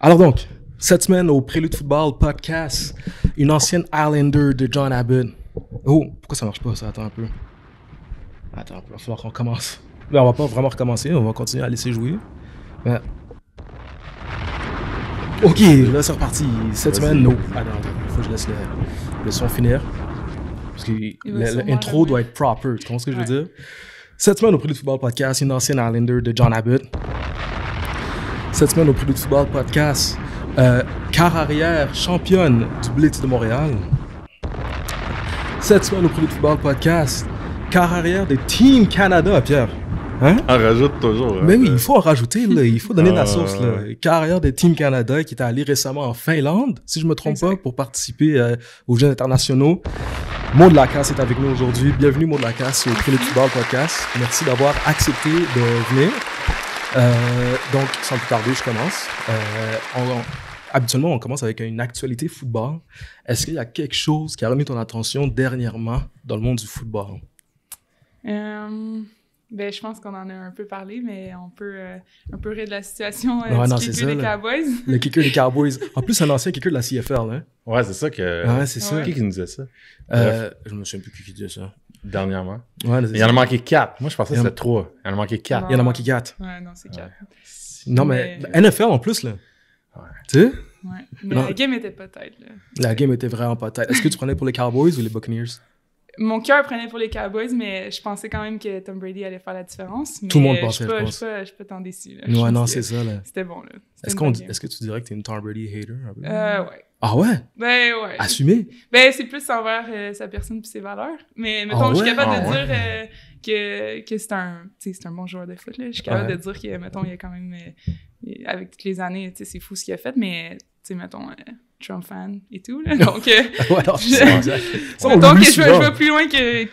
Alors donc, cette semaine au Prélude Football Podcast, une ancienne Islander de John Abbott. Oh, pourquoi ça marche pas ça? Attends un peu. Attends, il va falloir qu'on commence. Mais on va pas vraiment recommencer, on va continuer à laisser jouer. Mais... Ok, là c'est reparti. Cette semaine, no. Attends, faut que je laisse le son finir. Parce que l'intro doit être proper, tu comprends ce que je veux dire? Cette semaine au Prélude Football Podcast, une ancienne Islander de John Abbott. Cette semaine au Prélude Football Podcast, quart arrière championne du Blitz de Montréal. Cette semaine au Prélude Football Podcast, quart arrière de Team Canada, Pierre. Hein? On rajoute toujours. Mais oui, il faut en rajouter, là. Il faut donner de la sauce. Là. Quart arrière de Team Canada qui est allé récemment en Finlande, si je me trompe pas, pour participer aux Jeux internationaux. Maud Lacasse est avec nous aujourd'hui. Bienvenue Maud Lacasse au Prélude Football Podcast. Merci d'avoir accepté de venir. Donc, sans plus tarder, je commence. Habituellement, on commence avec une actualité football. Est-ce qu'il y a quelque chose qui a remis ton attention dernièrement dans le monde du football? Ben, je pense qu'on en a un peu parlé, mais on peut un peu rire de la situation du kicker des Cowboys. Le kicker des Cowboys. En plus, c'est un ancien kicker de la CFL, hein? Ouais, c'est ça que... Ouais, c'est ça. Qui nous disait ça? Je me souviens plus qui disait ça. Dernièrement. Ouais, il en a manqué 4. Moi, je pensais que c'était 3. Il en a manqué 4. Il en a manqué 4. Ouais, non, c'est 4. Non, mais NFL en plus, là. Ouais. Tu sais? Ouais. Mais la game était pas tête, là. La game était vraiment pas tête. Est-ce que tu prenais pour les Cowboys ou les Buccaneers? Mon cœur prenait pour les Cowboys, mais je pensais quand même que Tom Brady allait faire la différence. Mais tout le monde pensait, je pense. Je suis pas tant déçu, là. Ouais, non, c'est ça, là. C'était bon, là. Est-ce que tu dirais que t'es une Tom Brady hater? Un peu? Ouais. Ah ouais? Ben ouais. Assumé? Ben c'est plus envers sa personne et ses valeurs. Mais mettons, je suis capable de dire que c'est un bon joueur de foot, là. Je suis capable de dire que, mettons, il y a quand même, avec toutes les années, c'est fou ce qu'il a fait, mais, tu sais, mettons... Trump fan et tout, là. Donc, je vais plus loin que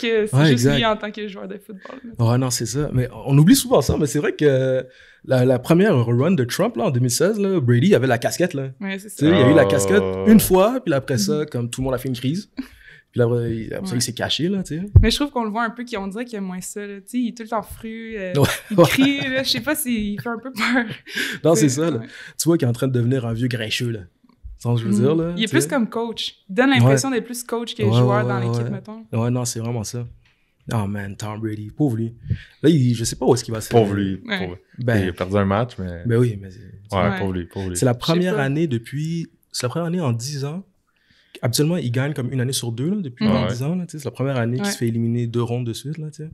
juste lui en tant que joueur de football. Ouais, non, c'est ça. Mais on oublie souvent ça, mais c'est vrai que la première run de Trump, là, en 2016, là, Brady avait la casquette, là. Ouais, c'est ça. Il y a eu la casquette une fois, puis après ça, comme tout le monde a fait une crise. Puis après ça, il s'est caché, là, tu sais. Mais je trouve qu'on le voit un peu, qu'on dirait qu'il y a moins ça, là. Tu sais, il est tout le temps fru, il crie, là. Je sais pas s'il fait un peu peur. Non, c'est ça, là. Tu vois qu'il est en train de devenir un vieux grincheux, là. Je veux dire, là, il est plus comme coach. Il donne l'impression d'être plus coach que joueur dans l'équipe, mettons. Ouais, non, c'est vraiment ça. Oh man, Tom Brady, pauvre lui. Là, je sais pas où est-ce qu'il va se faire. Pauvre lui. Il a perdu un match, mais... Ben oui, mais... pauvre lui. C'est la première année C'est la première année en 10 ans. Habituellement, il gagne comme une année sur deux, là, depuis 10 ans. Là, c'est la première année qu'il se fait éliminer 2 rondes de suite, là, tu sais.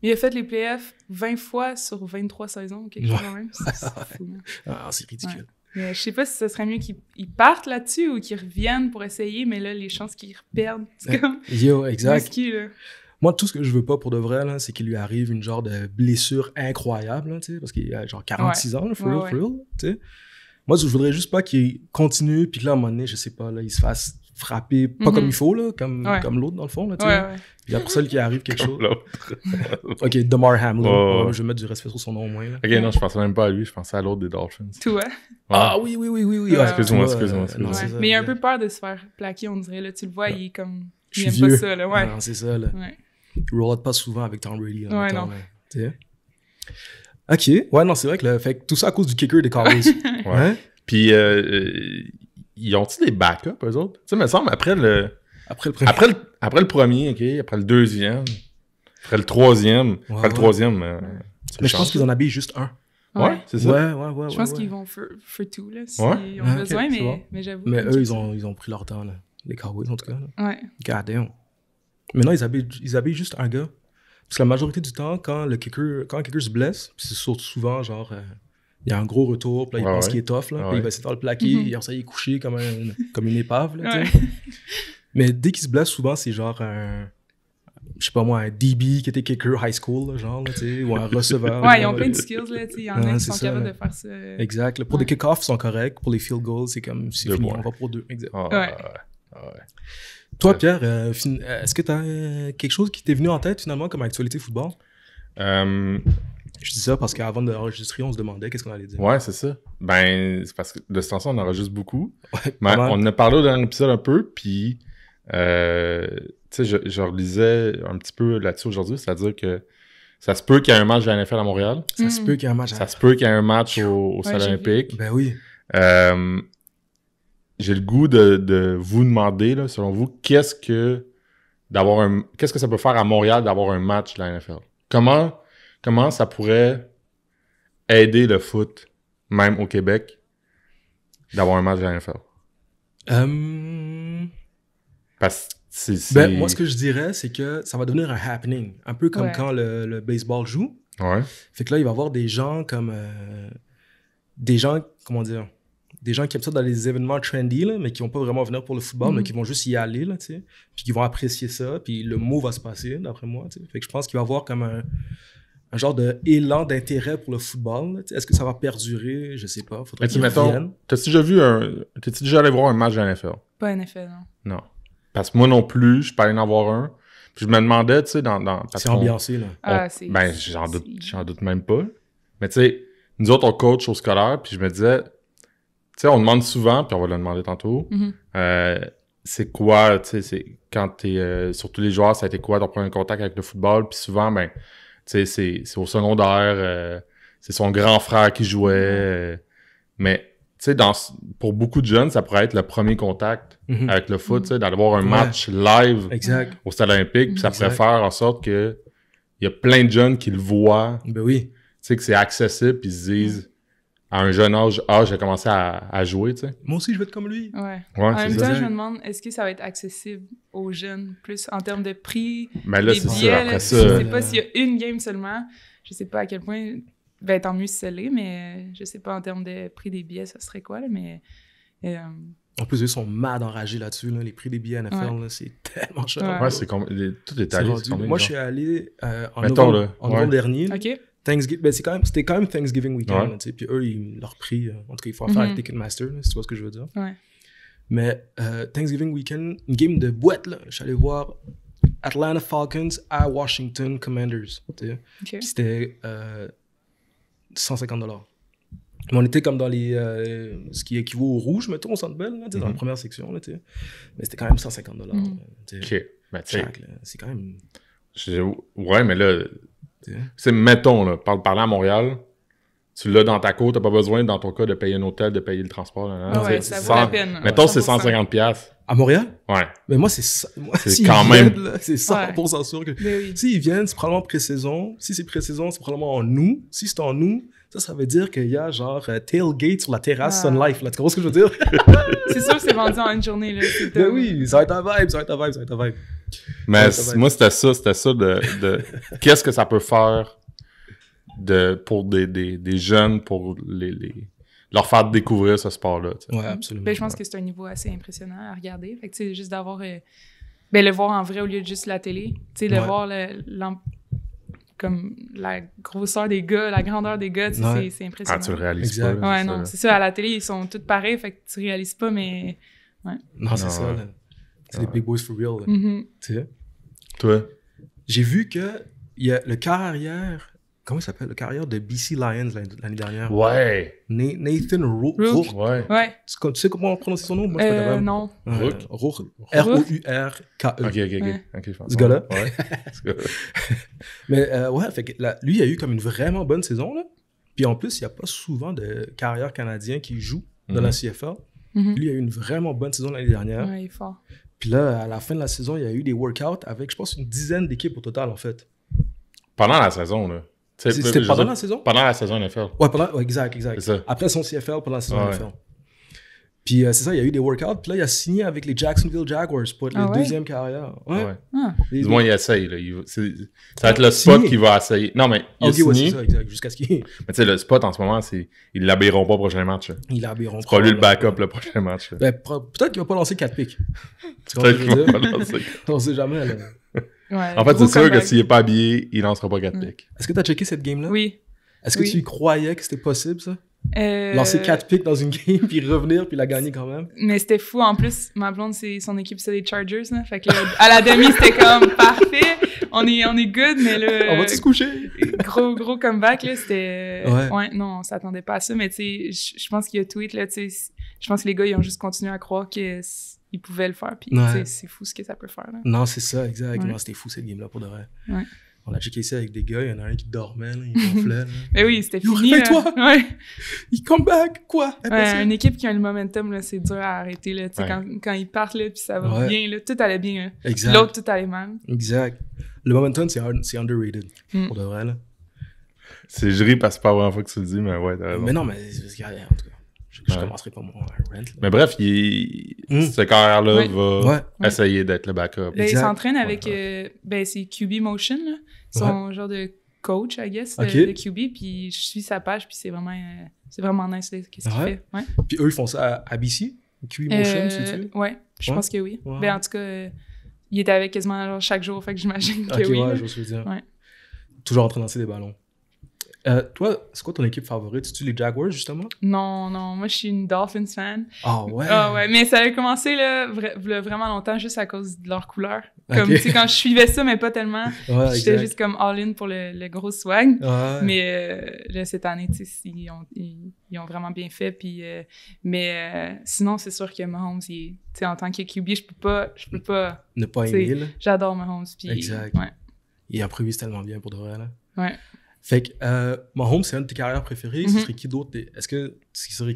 Il a fait les playoffs 20 fois sur 23 saisons, quelque chose quand même. C'est fou, c'est ridicule. Mais je sais pas si ce serait mieux qu'ils partent là-dessus ou qu'ils reviennent pour essayer, mais là, les chances qu'ils perdent, c'est comme... exact. Risqué, là. Moi, tout ce que je veux pas pour de vrai, là, c'est qu'il lui arrive une genre de blessure incroyable, là, tu sais, parce qu'il a genre 46 ans, là, for real, tu sais. Moi, je voudrais juste pas qu'il continue, puis que là, à un moment donné, je sais pas, là, il se fasse frapper, pas comme il faut, là, comme l'autre, dans le fond, là, tu sais. Il y a pour ça qu'il arrive quelque chose. OK, Damar Hamlin. Je vais mettre du respect sur son nom au moins, là. OK, non, je pensais même pas à lui, je pensais à l'autre des Dolphins. Toi? Ah oui. Excuse-moi. Mais il a un peu peur de se faire plaquer, on dirait, là. Tu le vois, il est comme... Il aime pas ça, là, Non, c'est ça, là. Il roulade pas souvent avec Tom Brady, là. Ouais, non. Tu sais? OK. Ouais, non, c'est vrai que fait tout ça à cause du kicker des Cowboys. Ouais. Puis, ils ont-ils des backups, eux autres? Tu sais, il me semble, après le premier, OK, après le deuxième, après le troisième, mais je pense qu'ils en habillent juste un. Ouais, c'est ça. Ouais. Je pense qu'ils vont for two, là, s'ils ont besoin, mais j'avoue. Mais eux, ils ont pris leur temps, là. Les Cowboys, en tout cas. Là. Ouais. God damn. Maintenant, ils habillent juste un gars. Parce que la majorité du temps, quand le kicker se blesse, puis c'est souvent, genre... il y a un gros retour, puis là, il pense qu'il est tough, là, puis il va essayer de le plaquer, et ça, il est couché comme une épave, là, tu sais. Mais dès qu'il se blesse, souvent, c'est genre je sais pas moi, un DB qui était kicker high school, là, genre, là, tu sais, ou un receveur. Ouais, ils ont plein de skills, là, tu sais, il y en a qui sont capables de faire ça. Exact. Là, pour des kick-offs, ils sont corrects. Pour les field goals, c'est comme, c'est fini, on va pour 2. Exact. Toi, Pierre, est-ce que t'as quelque chose qui t'est venu en tête, finalement, comme actualité football? Je dis ça parce qu'avant d'enregistrer, on se demandait qu'est-ce qu'on allait dire. Ouais, c'est ça. Ben, c'est parce que de cette façon, on enregistre beaucoup. Ouais, on en a parlé au dernier épisode un peu, puis tu sais, je relisais un petit peu là-dessus aujourd'hui, c'est-à-dire que ça se peut qu'il y ait un match de la NFL à Montréal. Ça se peut qu'il y ait un match. Ça se peut qu'il y ait un match au Stade olympique. Ben oui. J'ai le goût de vous demander, là, selon vous, qu'est-ce que ça peut faire à Montréal d'avoir un match de la NFL? Comment ça pourrait aider le foot, même au Québec, d'avoir un match de la NFL? Parce que moi, ce que je dirais, c'est que ça va devenir un happening. Un peu comme quand le baseball joue. Ouais. Fait que là, il va y avoir des gens comme... des gens qui aiment ça dans les événements trendy, là, mais qui vont pas vraiment venir pour le football, mais qui vont juste y aller, là, tu sais. Puis qui vont apprécier ça, puis le mot va se passer, d'après moi, tu sais. Fait que je pense qu'il va y avoir comme un genre d'élan d'intérêt pour le football. Est-ce que ça va perdurer? Je sais pas. Faudrait qu'ils reviennent. T'as-tu déjà allé voir un match de la NFL? Pas NFL, non. Non. Parce que moi non plus, je suis pas allé en voir un. Puis je me demandais, tu sais, c'est ambiancé, là. J'en doute même pas. Mais tu sais, nous autres, on coach au scolaire, puis je me disais, tu sais, on demande souvent, puis on va le demander tantôt, c'est quoi, tu sais, quand t'es, surtout les joueurs, ça a été quoi ton premier contact avec le football, puis souvent, ben, tu sais, c'est au secondaire, c'est son grand frère qui jouait, mais, tu sais, pour beaucoup de jeunes, ça pourrait être le premier contact avec le foot, tu sais, d'avoir un match live au Stade olympique, puis ça pourrait faire en sorte que il y a plein de jeunes qui le voient, ben oui, tu sais, que c'est accessible, puis ils se disent, à un jeune âge, j'ai commencé à jouer, tu sais. Moi aussi, je vais être comme lui. Ouais. En même temps, je me demande, est-ce que ça va être accessible aux jeunes, plus en termes de prix, mais là, des billets, ça, après ça... Je sais pas s'il y a une game seulement, je sais pas à quel point, ben tant mieux si ça l'est, mais je sais pas en termes de prix des billets, ça serait quoi, là, mais... En plus, eux sont mad enragés là-dessus, là. Les prix des billets NFL, là, c'est tellement cher. Ouais, c'est comme... Tout est allé. Moi, je suis allé en novembre dernier. OK. C'était quand même Thanksgiving weekend, tu sais, puis eux, leur prix, en tout cas, il faut faire avec Ticketmaster, là, si tu vois ce que je veux dire. Ouais. Mais Thanksgiving weekend, une game de boîte, là, je suis allé voir Atlanta Falcons à Washington Commanders, tu sais. Okay. Puis c'était $150. Mais on était comme dans les ce qui équivaut au rouge, mettons, au Centre Bell, là, dans la première section, là, tu sais. Mais c'était quand même $150. OK. Ben, tu sais, c'est quand même... Ouais, mais là... C'est, mettons, là, parlant à Montréal, tu l'as dans ta cour, t'as pas besoin, dans ton cas, de payer un hôtel, de payer le transport. Là, ouais, ça vaut la peine. Mettons, c'est 150$. À Montréal? Ouais. Mais moi, c'est quand même... Là, c'est 100% sûr que... Oui. S'ils viennent, c'est probablement pré-saison. Si c'est pré-saison, c'est probablement en août. Si c'est en août, ça veut dire qu'il y a genre tailgate sur la terrasse Sun Life. Là. Tu comprends ce que je veux dire? C'est sûr que c'est vendu en une journée. Là. Mais oui, ça va être un vibe. Mais moi, c'était ça de qu'est-ce que ça peut faire pour des jeunes, pour leur faire découvrir ce sport-là. T'sais. Ouais, absolument. Ben, je pense que c'est un niveau assez impressionnant à regarder. Fait que, tu sais, juste d'avoir... le voir en vrai au lieu de juste la télé. Tu sais, de voir comme la grosseur des gars, la grandeur des gars, c'est impressionnant. Ah, tu le réalises pas. Ouais, non, c'est ça. À la télé, ils sont tous pareils, fait que tu réalises pas, mais... Ouais. Non, c'est ça, là. C'est des big boys for real, là. Tu sais? Toi? J'ai vu que il y a le quart arrière... Comment il s'appelle? Le carrière de BC Lions l'année dernière. Ouais. Nathan Rourke. Ouais. Tu sais comment on prononce son nom? Moi, je suis pas capable. Non. Rourke. R-O-U-R-K-E. OK, je pense. Ce gars-là? Ouais. Mais ouais, fait que lui, il a eu comme une vraiment bonne saison, là. Puis en plus, il n'y a pas souvent de carrières canadiens qui jouent dans la CFL. Lui, il a eu une vraiment bonne saison l'année dernière. Ouais, il est fort. Puis là, à la fin de la saison, il y a eu des workouts avec, je pense, une dizaine d'équipes au total, en fait. Pendant la saison, là. C'était pendant la saison? Pendant la saison NFL. Ouais, exact. C'est ça. Après son CFL, pendant la saison NFL. Puis c'est ça, il y a eu des workouts. Puis là, il a signé avec les Jacksonville Jaguars pour être le deuxième carrière. Ouais. Du moins, il essaye. Là. Ça va être le spot qui va essayer. Non, mais il a signé. C'est ça, exact. Jusqu'à ce qu'il... Mais tu sais, le spot, en ce moment, ils l'habilleront pas au prochain match. Ils l'habilleront pas. C'est pas lui le backup le prochain match. Ben, peut-être qu'il va pas lancer 4 pics. Peut-être qu'il va pas lancer. On sait jamais, là. Ouais, en fait, c'est sûr que s'il n'est pas habillé, il lancera pas 4 pics. Est-ce que tu as checké cette game-là? Oui. Est-ce que tu croyais que c'était possible, ça? Lancer 4 pics dans une game, puis revenir, puis la gagner quand même? Mais c'était fou. En plus, ma blonde, son équipe, c'est les Chargers. Là. Fait que à la demi, c'était comme parfait. On est good, mais là... On va-tu se coucher? Gros comeback, là. C'était... Ouais, non, on s'attendait pas à ça. Mais tu sais, je pense qu'il y a tweet, là, tu sais... Je pense que les gars, ils ont juste continué à croire qu'ils pouvaient le faire. Puis, tu sais, c'est fou ce que ça peut faire, là. Non, c'est ça, exactement. C'était fou, cette game-là, pour de vrai. Ouais. On a checké ça avec des gars, il y en a un qui dormait, là, il gonflait. Mais oui, c'était Yo, fini. réveille-toi! Ouais. Il come back! Quoi? Ouais, une équipe qui a le momentum, là, c'est dur à arrêter. Là, Ouais. quand ils partent, là, puis ça va bien, là, tout allait bien. Là. Exact. L'autre, tout allait mal. Exact. Le momentum, c'est underrated. Pour de vrai, là. Je ris parce que c'est pas la première fois que tu le dis, mais ouais, t'as raison. Mais non, mais c'est parce qu'il y a, en tout cas, je commencerai pas mon rent. Là. Mais bref, ce carrière-là va essayer d'être le backup. Là, il s'entraîne avec, c'est QB Motion, là. Son genre de coach, I guess, de QB, puis je suis sa page, puis c'est vraiment nice, là, qu'est-ce qu'il fait. Ouais. Puis eux, ils font ça à ABC? QB Motion, c'est-tu? Ouais, je pense que oui. Ouais. Ben, en tout cas, il était avec quasiment genre, chaque jour, fait que j'imagine que oui. Ouais, je veux dire. Ouais. Toujours en train de lancer des ballons. Toi, c'est quoi ton équipe favorite? C'est-tu les Jaguars, justement? Non, moi, je suis une Dolphins fan. Ah ouais? Ah ouais, mais ça a commencé, là, vraiment longtemps, juste à cause de leur couleur. Comme, tu sais, quand je suivais ça, mais pas tellement. Ouais, j'étais juste comme all-in pour le gros swag. Ouais. Mais là, cette année, tu sais, ils ont vraiment bien fait. Puis, mais sinon, c'est sûr que Mahomes, tu sais, en tant que QB, je peux pas ne pas aimer, là. J'adore Mahomes. Puis, exact. Ouais. Il improvise tellement bien pour de vrai, là. Ouais. Fait que Mahomes, c'est un de tes carrières préférées. Ce serait qui d'autre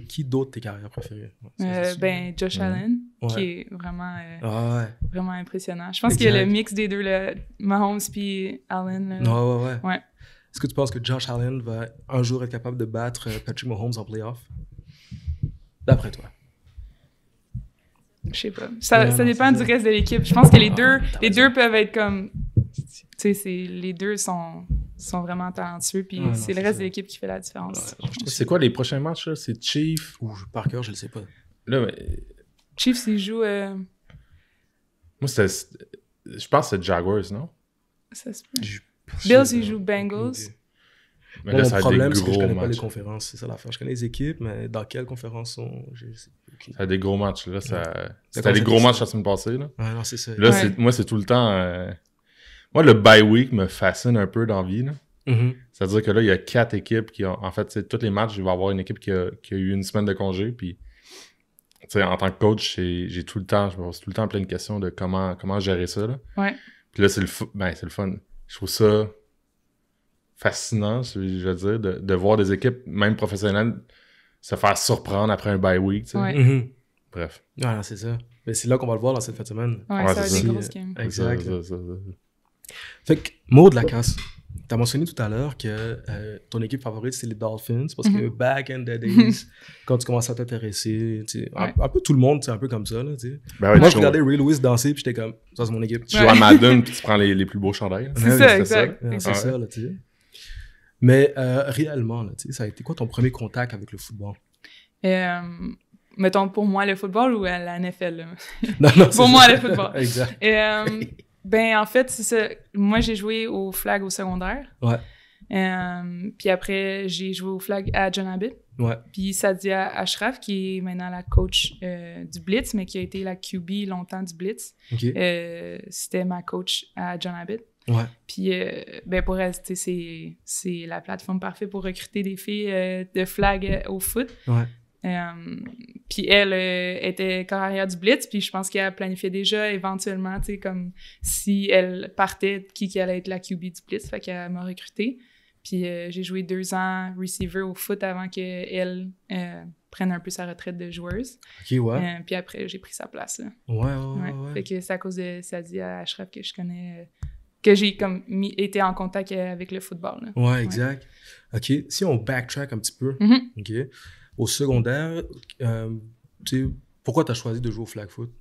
qui d'autre tes carrières préférées? Josh Allen, qui est vraiment, vraiment impressionnant. Je pense qu'il y a le mix des deux, le Mahomes puis Allen. Ouais. Est-ce que tu penses que Josh Allen va un jour être capable de battre Patrick Mahomes en playoff? D'après toi? Je sais pas. Ça dépend du reste de l'équipe. Je pense que les deux peuvent être comme... Tu sais, les deux sont vraiment talentueux, puis c'est le reste de l'équipe qui fait la différence. Ouais, c'est quoi les prochains matchs, là? C'est Chiefs? Par cœur, je le sais pas. Là, Chiefs, ils jouent... Moi, je pense que c'est Jaguars, non? Ça se peut. Bills, ils jouent Bengals. Okay. Mais là, mon problème, c'est que je connais pas les conférences. C'est ça l'affaire. Je connais les équipes, mais dans quelles conférences sont... Ça a des gros matchs, là. C'était des gros matchs la semaine passée, là. Ouais, non, c'est ça. Là, moi, c'est tout le temps... Moi, le bye week me fascine un peu dans la vie, là. C'est-à-dire que là, il y a 4 équipes qui ont... En fait, tous les matchs, il va y avoir une équipe qui a eu une semaine de congé, puis... Tu sais, en tant que coach, je me pose tout le temps plein de questions de comment gérer ça, là. Ouais. Puis là, c'est le fun. Je trouve ça fascinant, je veux dire, de voir des équipes, même professionnelles, se faire surprendre après un bye week, tu sais. Ouais. Bref. Ouais, c'est ça. Mais c'est là qu'on va le voir dans cette fin de semaine. Ouais, ça va être des grosses games. Exact. Fait que, Maud Lacasse, t'as mentionné tout à l'heure que ton équipe favorite, c'est les Dolphins, parce que back in the days, quand tu commençais à t'intéresser, un peu tout le monde, c'est un peu comme ça, là, tu sais. Ben ouais, moi, je regardais Ray Lewis danser, puis j'étais comme, ça, c'est mon équipe. Tu joues à Madden, puis tu prends les plus beaux chandails. C'est ça, exact. C'est ça, là, tu sais. Mais réellement, là, tu sais, ça a été quoi ton premier contact avec le football? Mettons, pour moi, le football ou à la NFL? Là? Non, pour moi, le football. Exact. En fait, c'est ça. Moi, j'ai joué au flag au secondaire. Ouais. Puis après, j'ai joué au flag à John Abbott. Ouais. Puis Sadia Ashraf, qui est maintenant la coach du Blitz, mais qui a été la QB longtemps du Blitz. Okay. C'était ma coach à John Abbott. Ouais. Puis, pour elle, c'est la plateforme parfaite pour recruter des filles de flag au foot. Ouais. Puis elle était carrière du Blitz, puis je pense qu'elle planifiait déjà éventuellement, tu sais, comme si elle partait, qui allait être la QB du Blitz, fait qu'elle m'a recrutée. Puis j'ai joué 2 ans receiver au foot avant qu'elle prenne un peu sa retraite de joueuse. OK, ouais. Puis après, j'ai pris sa place, là. Ouais. Fait que c'est à cause de Sadia Ashraf que je connais... que j'ai comme été en contact avec le football, là. Ouais, exact. OK, si on backtrack un petit peu, OK, au secondaire, tu sais, pourquoi tu as choisi de jouer au flag foot?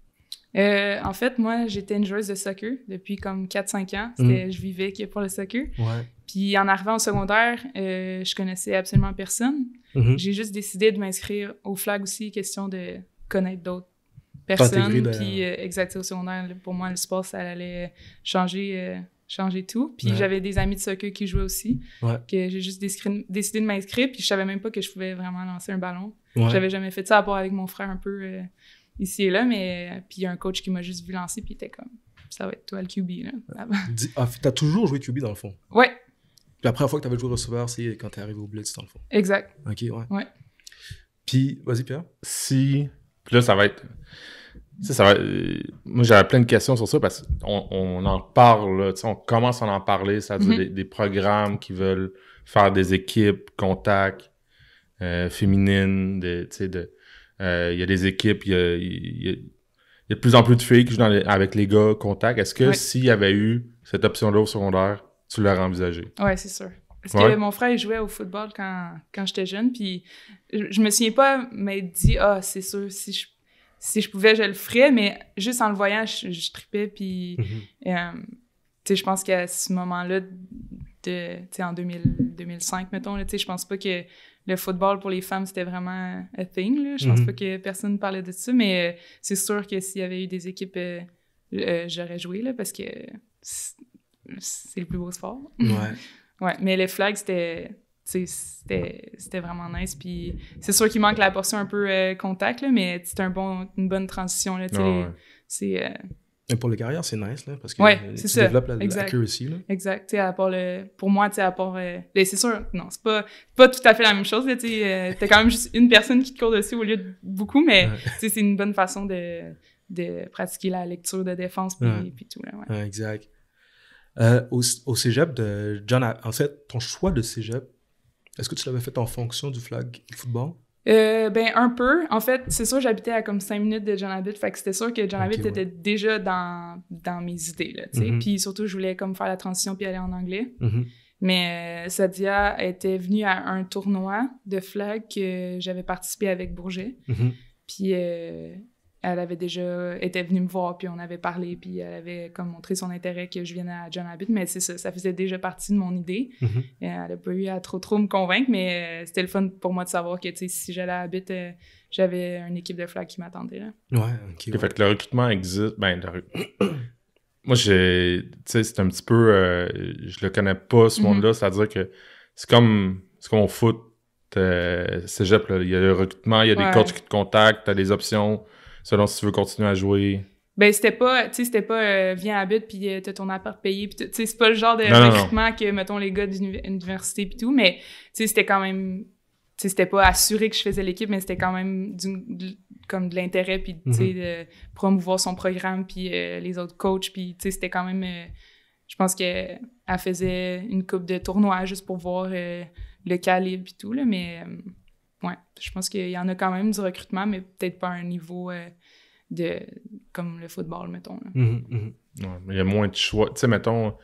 En fait, moi, j'étais une joueuse de soccer depuis comme 4-5 ans. Je vivais que pour le soccer. Ouais. Puis en arrivant au secondaire, je connaissais absolument personne. J'ai juste décidé de m'inscrire au flag aussi, question de connaître d'autres personnes. Puis exact, au secondaire, pour moi, le sport, ça allait changer tout. Puis j'avais des amis de soccer qui jouaient aussi, que j'ai juste décidé de m'inscrire, puis je savais même pas que je pouvais vraiment lancer un ballon. J'avais jamais fait ça, à part avec mon frère un peu ici et là, mais puis il y a un coach qui m'a juste vu lancer, puis il était comme, ça va être toi le QB, là. T'as toujours joué QB, dans le fond? Ouais. Puis la première fois que t'avais joué receveur, c'est quand t'es arrivé au Blitz, dans le fond? Exact. OK, ouais. Puis, vas-y, Pierre. Puis là, ça va être... moi, j'avais plein de questions sur ça parce qu'on en parle, là, on commence à en parler, c'est-à-dire des programmes qui veulent faire des équipes, contacts, féminines, il y a des équipes, il y a de plus en plus de filles qui jouent avec les gars contacts. Est-ce que s'il y avait eu cette option-là au secondaire, tu l'aurais envisagé? Ouais, c'est sûr. Parce que mon frère, il jouait au football quand j'étais jeune, puis je me souviens pas m'être dit « Ah, c'est sûr, si je pouvais, je le ferais », mais juste en le voyant, je tripais, puis tu sais, je pense qu'à ce moment-là, tu sais, en 2005, mettons, tu sais, je pense pas que le football pour les femmes, c'était vraiment a thing, là. Je pense pas que personne parlait de ça, mais c'est sûr que s'il y avait eu des équipes, j'aurais joué, là, parce que c'est le plus beau sport. Ouais, mais les flags, c'était vraiment nice. Puis c'est sûr qu'il manque la portion un peu contact, là, mais c'est une bonne transition. Là, Mais pour les carrières, c'est nice, là, parce que tu développes l'accuracy. Exact. Pour moi, c'est sûr, non, c'est pas tout à fait la même chose. T'as quand même juste une personne qui te court dessus au lieu de beaucoup, mais c'est une bonne façon de pratiquer la lecture de défense puis tout. Là, exact. Au cégep de John Abbott, en fait, ton choix de cégep, est-ce que tu l'avais fait en fonction du flag football? Un peu. En fait, c'est sûr, j'habitais à comme 5 minutes de John Abbott, fait que c'était sûr que John Abbott était déjà dans mes idées, là, tu sais. Puis surtout, je voulais comme faire la transition puis aller en anglais. Mais Sadia était venue à un tournoi de flag que j'avais participé avec Bourget. Puis elle était venue me voir, puis on avait parlé, puis elle avait comme montré son intérêt que je vienne à John Abbott, mais c'est ça faisait déjà partie de mon idée. Elle n'a pas eu à trop me convaincre, mais c'était le fun pour moi de savoir que, tu sais, si j'allais à Abbott, j'avais une équipe de flag qui m'attendait, là. OK. Fait que le recrutement existe... Moi, tu sais, c'est un petit peu... je le connais pas, ce monde-là, c'est-à-dire que c'est comme au foot, cégep, là, il y a le recrutement, il y a des coachs qui te contactent, t'as des options... selon si tu veux continuer à jouer. C'était pas viens à Abbott puis t'as ton appart payé, puis tu sais, c'est pas le genre de recrutement que, mettons, les gars d'université puis tout, mais tu sais, c'était quand même, tu sais, c'était pas assuré que je faisais l'équipe, mais c'était quand même comme de l'intérêt, puis tu sais, de promouvoir son programme, puis les autres coachs, puis tu sais, c'était quand même, je pense qu'elle faisait une coupe de tournois juste pour voir le calibre puis tout, là, mais... je pense qu'il y en a quand même du recrutement, mais peut-être pas à un niveau comme le football, mettons. Il y a moins de choix. Tu sais, mettons,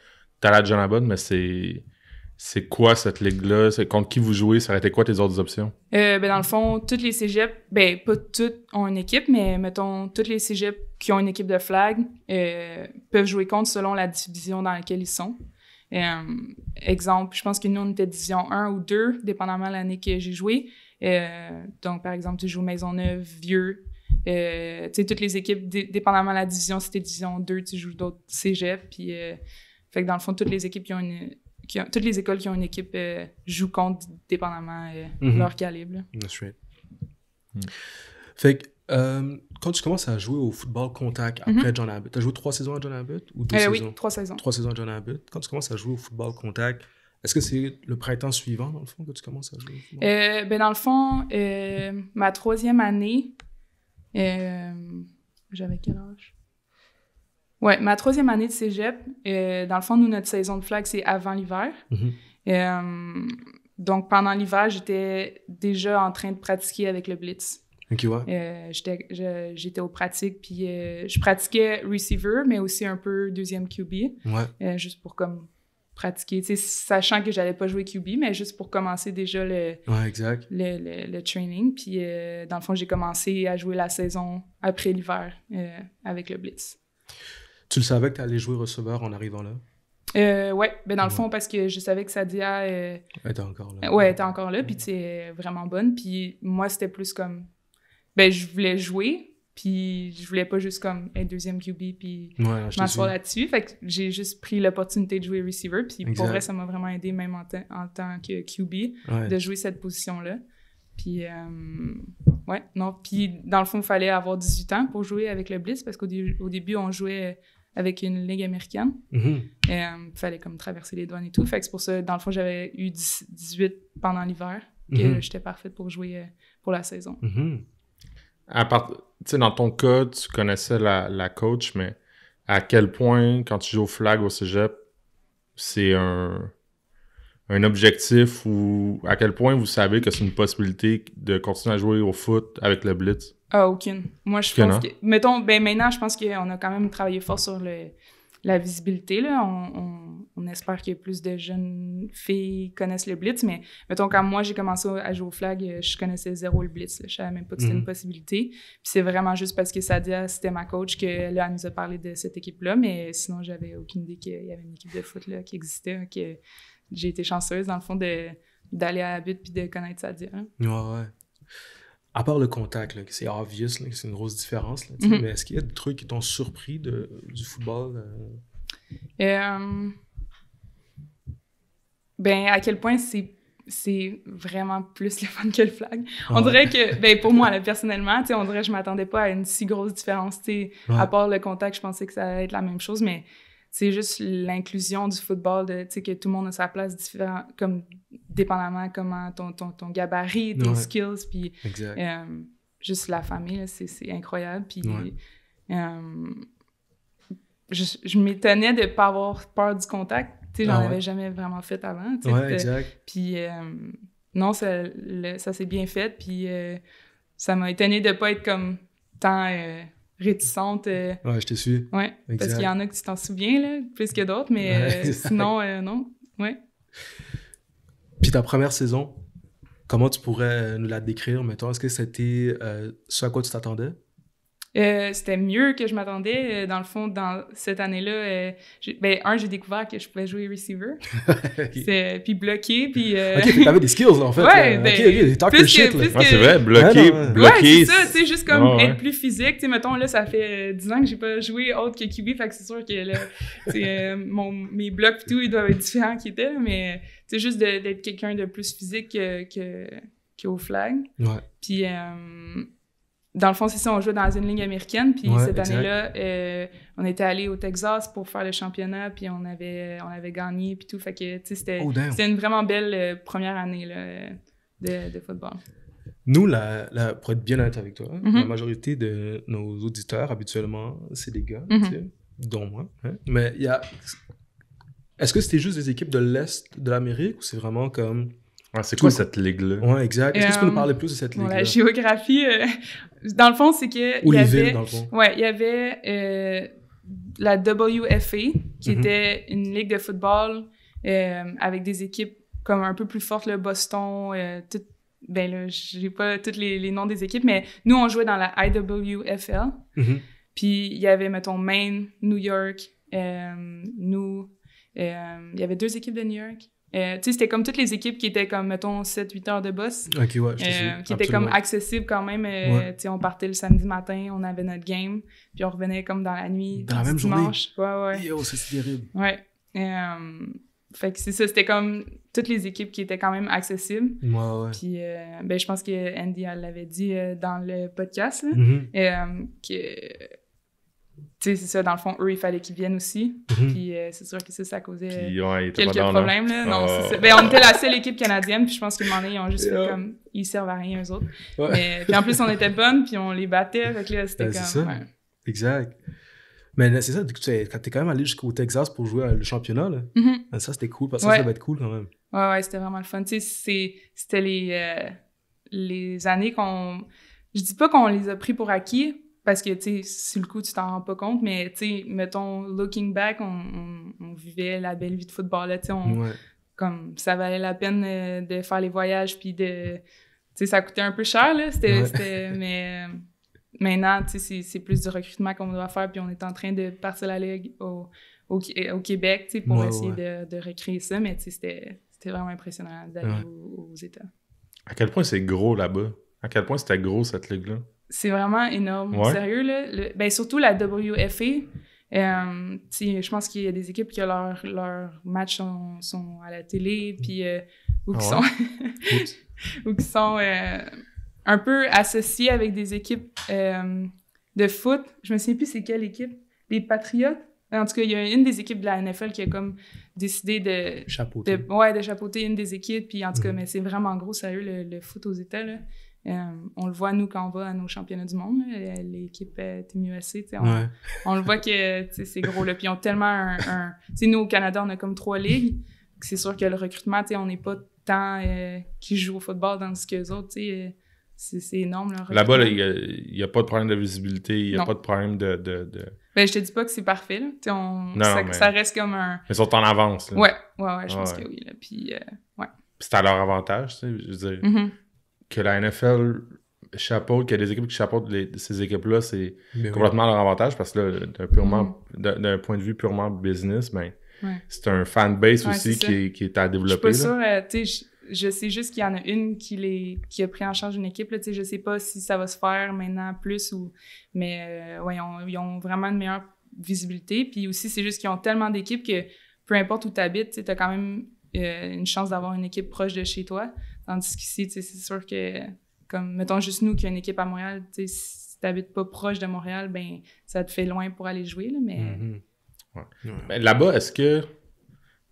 t'as la John Abbott, mais c'est quoi cette ligue-là? C'est contre qui vous jouez? Ça aurait été quoi tes autres options? Dans le fond, toutes les cégeps, pas toutes ont une équipe, mais mettons, toutes les cégeps qui ont une équipe de flag peuvent jouer contre selon la division dans laquelle ils sont. Exemple, je pense que nous, on était division 1 ou 2, dépendamment de l'année que j'ai joué. Donc, par exemple, tu joues Maisonneuve, Vieux, tu sais, toutes les équipes, dépendamment de la division, si t'es division 2, tu joues d'autres cégeps, puis fait que dans le fond, toutes les équipes toutes les écoles qui ont une équipe jouent contre dépendamment de leur calibre. That's right. Fait que quand tu commences à jouer au football contact après John Abbott, t'as joué 3 saisons à John Abbott ou 2 saisons? Oui, 3 saisons. 3 saisons à John Abbott. Quand tu commences à jouer au football contact, est-ce que c'est le printemps suivant, dans le fond, que tu commences à jouer au football? Dans le fond, ma 3e année, j'avais quel âge? Ouais, ma 3e année de cégep, dans le fond, nous, notre saison de flag, c'est avant l'hiver. Donc, pendant l'hiver, j'étais déjà en train de pratiquer avec le Blitz. OK, ouais. J'étais aux pratiques, puis je pratiquais receiver, mais aussi un peu deuxième QB. Juste pour comme pratiquer, tu sais, sachant que j'allais pas jouer QB, mais juste pour commencer déjà le training. Puis, dans le fond, j'ai commencé à jouer la saison après l'hiver avec le Blitz. Tu le savais que tu allais jouer receveur en arrivant là? Dans le fond, parce que je savais que Sadia... elle était encore là. Elle était encore là, puis tu sais, vraiment bonne. Puis moi, c'était plus comme... je voulais jouer, puis je voulais pas juste comme être deuxième QB, puis m'asseoir là-dessus. Fait que j'ai juste pris l'opportunité de jouer receiver, puis pour vrai, ça m'a vraiment aidé, même en tant que QB, de jouer cette position-là. Puis, puis dans le fond, il fallait avoir 18 ans pour jouer avec le Blitz, parce qu'au début, on jouait avec une ligue américaine. Il fallait comme traverser les douanes et tout. Fait que c'est pour ça, dans le fond, j'avais eu 18 pendant l'hiver, que j'étais parfaite pour jouer pour la saison. dans ton cas, tu connaissais la coach, mais à quel point, quand tu joues au flag au cégep, c'est un objectif ou à quel point vous savez que c'est une possibilité de continuer à jouer au foot avec le blitz? Ah, aucune. Moi, je pense que... Mettons, maintenant, je pense qu'on a quand même travaillé fort sur la visibilité, là. On espère que plus de jeunes filles connaissent le blitz, mais mettons, quand moi, j'ai commencé à jouer au flag, je connaissais zéro le blitz, là. Je savais même pas que c'était une possibilité. Puis c'est vraiment juste parce que Sadia, c'était ma coach, que là, elle nous a parlé de cette équipe-là, mais sinon, j'avais aucune idée qu'il y avait une équipe de foot là, qui existait, que j'ai été chanceuse, dans le fond, d'aller à la butte puis de connaître Sadia. Hein. Ouais. À part le contact, là, c'est obvious, là, c'est une grosse différence. Là, mais est-ce qu'il y a des trucs qui t'ont surpris du football? À quel point c'est vraiment plus le fun que le flag. On dirait que, pour moi, là, personnellement, on dirait que je m'attendais pas à une si grosse différence. À part le contact, je pensais que ça allait être la même chose, mais c'est juste l'inclusion du football, que tout le monde a sa place différente, comme dépendamment comment ton gabarit, tes skills, puis juste la famille, là, c'est incroyable. Puis je m'étonnais de ne pas avoir peur du contact. J'en avais jamais vraiment fait avant. Exact. Puis non, ça s'est bien fait. Puis ça m'a étonnée de ne pas être comme tant réticente. Ouais, je te suis. Ouais, exact. Parce qu'il y en a que tu t'en souviens, là, plus que d'autres, mais sinon, non. Ouais. Puis ta première saison, comment tu pourrais nous la décrire, mettons? Est-ce que c'était ce à quoi tu t'attendais? C'était mieux que je m'attendais. Dans le fond, dans cette année-là, j'ai découvert que je pouvais jouer receiver. Puis bloquer, puis... OK, t'avais des skills, là, en fait. Ouais, talk your shit, là. C'est vrai, bloquer. Ouais, c'est ça, tu sais, juste comme être plus physique. Tu sais, mettons, là, ça fait 10 ans que j'ai pas joué autre que QB, fait que c'est sûr que, là, mes blocs et tout, ils doivent être différents qu'ils étaient, mais c'est juste d'être quelqu'un de plus physique qu'au flag. Ouais. Puis... dans le fond, c'est ça, on jouait dans une ligue américaine, puis cette année-là, on était allé au Texas pour faire le championnat, puis on avait gagné, puis tout, fait que, tu sais, c'était une vraiment belle première année, là, de football. Nous, pour être bien honnête avec toi, la majorité de nos auditeurs, habituellement, c'est des gars, tu sais, dont moi, hein? Mais est-ce que c'était juste des équipes de l'Est de l'Amérique, ou c'est vraiment comme... c'est quoi cette ligue-là? Ouais, exact. Est-ce que tu peux nous parler plus de cette ligue-là? La géographie, dans le fond, c'est que... Ou les villes, dans le fond. Ouais, il y avait la WFA, qui était une ligue de football avec des équipes comme un peu plus fortes, le Boston, j'ai pas tous les noms des équipes, mais nous, on jouait dans la IWFL. Puis il y avait, mettons, Maine, New York, il y avait 2 équipes de New York. Tu sais, c'était comme toutes les équipes qui étaient comme, mettons, 7-8 heures de bus. OK, ouais, je te suis. Qui étaient comme accessibles quand même. Tu sais, on partait le samedi matin, on avait notre game, puis on revenait comme dans la nuit. Dans la même dimanche. journée? Ouais. Yo, c'est terrible. Ouais. Fait que c'est ça, c'était comme toutes les équipes qui étaient quand même accessibles. Ouais. Puis, je pense que Andy, elle l'avait dit dans le podcast, là, que... Tu sais, c'est ça, dans le fond, eux, il fallait qu'ils viennent aussi. Puis c'est sûr que ça causait quelques problèmes, là. Non, c'est ça. On était la seule équipe canadienne, puis je pense qu'à un moment donné, ils ont juste fait comme... Ils servent à rien, eux autres. Ouais. Mais, puis en plus, on était bonnes, puis on les battait, fait que là, c'était comme... C'est ça, exact. Mais c'est ça, quand t'es quand même allé jusqu'au Texas pour jouer le championnat, là, ça, c'était cool, parce que ça va être cool quand même. Ouais, c'était vraiment le fun. Tu sais, c'était les années qu'on... Je dis pas qu'on les a pris pour acquis, parce que, tu sais, sur le coup, tu t'en rends pas compte, mais, tu sais, mettons, looking back, on vivait la belle vie de football, là, tu sais, comme, ça valait la peine de faire les voyages, puis de... Tu sais, ça coûtait un peu cher, là, mais maintenant, tu sais, c'est plus du recrutement qu'on doit faire, puis on est en train de partir la ligue au Québec, tu sais, pour essayer de recréer ça, mais, tu sais, c'était vraiment impressionnant d'aller aux États. À quel point c'est gros là-bas? À quel point c'était gros, cette ligue-là? C'est vraiment énorme. Ouais. Sérieux, là. Surtout la WFA. Je pense qu'il y a des équipes qui leurs matchs sont à la télé, puis ou qui sont un peu associés avec des équipes de foot. Je me souviens plus c'est quelle équipe. Les Patriots. En tout cas, il y a une des équipes de la NFL qui a comme décidé de chapeauter une des équipes. Puis en tout cas, mais c'est vraiment gros, sérieux, le foot aux États, là. On le voit, nous, quand on va à nos championnats du monde, là, l'équipe Team USA, on le voit que c'est gros. Là, puis ils ont tellement nous, au Canada, on a comme 3 ligues. C'est sûr que le recrutement, on n'est pas tant qui jouent au football dans ce qu'eux autres. C'est énorme. Là-bas, il n'y a pas de problème de visibilité, il n'y a pas de problème de... Ben, je te dis pas que c'est parfait. Là. Ça reste comme un... Ils sont en avance. Là. Ouais, je pense que oui. Là. Puis, c'est à leur avantage, je veux dire. Que la NFL chapeaute, qu'il y a des équipes qui chapeautent ces équipes-là, c'est complètement à leur avantage parce que là, d'un point de vue purement business, c'est un fanbase aussi qui est à développer. Je suis pas sûre, je sais juste qu'il y en a une qui a pris en charge une équipe, là, je sais pas si ça va se faire maintenant plus mais ils ont vraiment une meilleure visibilité, puis aussi c'est juste qu'ils ont tellement d'équipes que peu importe où tu habites, tu as quand même une chance d'avoir une équipe proche de chez toi, tandis qu'ici, c'est sûr que, comme, mettons juste nous qui a une équipe à Montréal, si t'habites pas proche de Montréal, ben ça te fait loin pour aller jouer, là, mais... Ben, là-bas, est-ce que...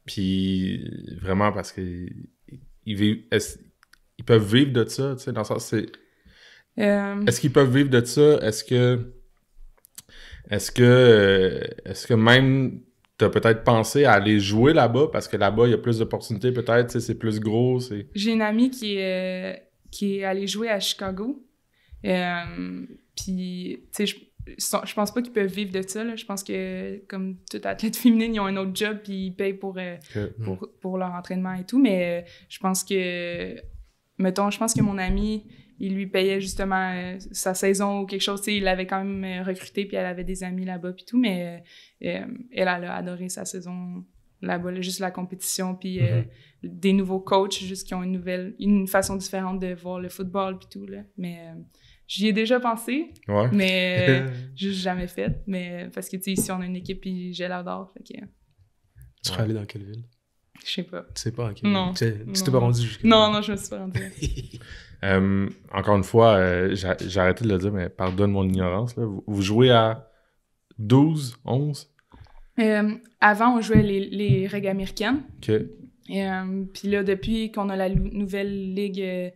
Puis, vraiment, parce que ils peuvent vivre de ça, tu sais, dans le sens, c'est... Est-ce qu'ils peuvent vivre de ça? Est-ce que même t'as peut-être pensé à aller jouer là-bas? Parce que là-bas, il y a plus d'opportunités, peut-être, tu sais, c'est plus gros, c'est... J'ai une amie qui est allée jouer à Chicago. Puis, tu sais, je pense pas qu'ils peuvent vivre de ça, là. Je pense que, comme toute athlète féminine, ils ont un autre job puis ils payent pour leur entraînement et tout. Mais je pense que... Mettons, je pense que mon ami, il lui payait justement sa saison ou quelque chose. Tu sais, il l'avait quand même recruté puis elle avait des amis là-bas puis tout. Mais elle a adoré sa saison là-bas, là, juste la compétition puis des nouveaux coachs juste qui ont une façon différente de voir le football puis tout, là. Mais... j'y ai déjà pensé, mais juste jamais fait. Mais parce que, tu sais, ici, on a une équipe et je l'adore, fait que... Tu serais allé dans quelle ville? Je sais pas. Tu sais pas, ok. Non. Tu t'es pas rendu jusqu'à... Non, je me suis pas rendu. Encore une fois, j'ai arrêté de le dire, mais pardonne mon ignorance, là. Vous jouez à 12, 11? Avant, on jouait les règles américaines. OK. Puis là, depuis qu'on a la nouvelle ligue...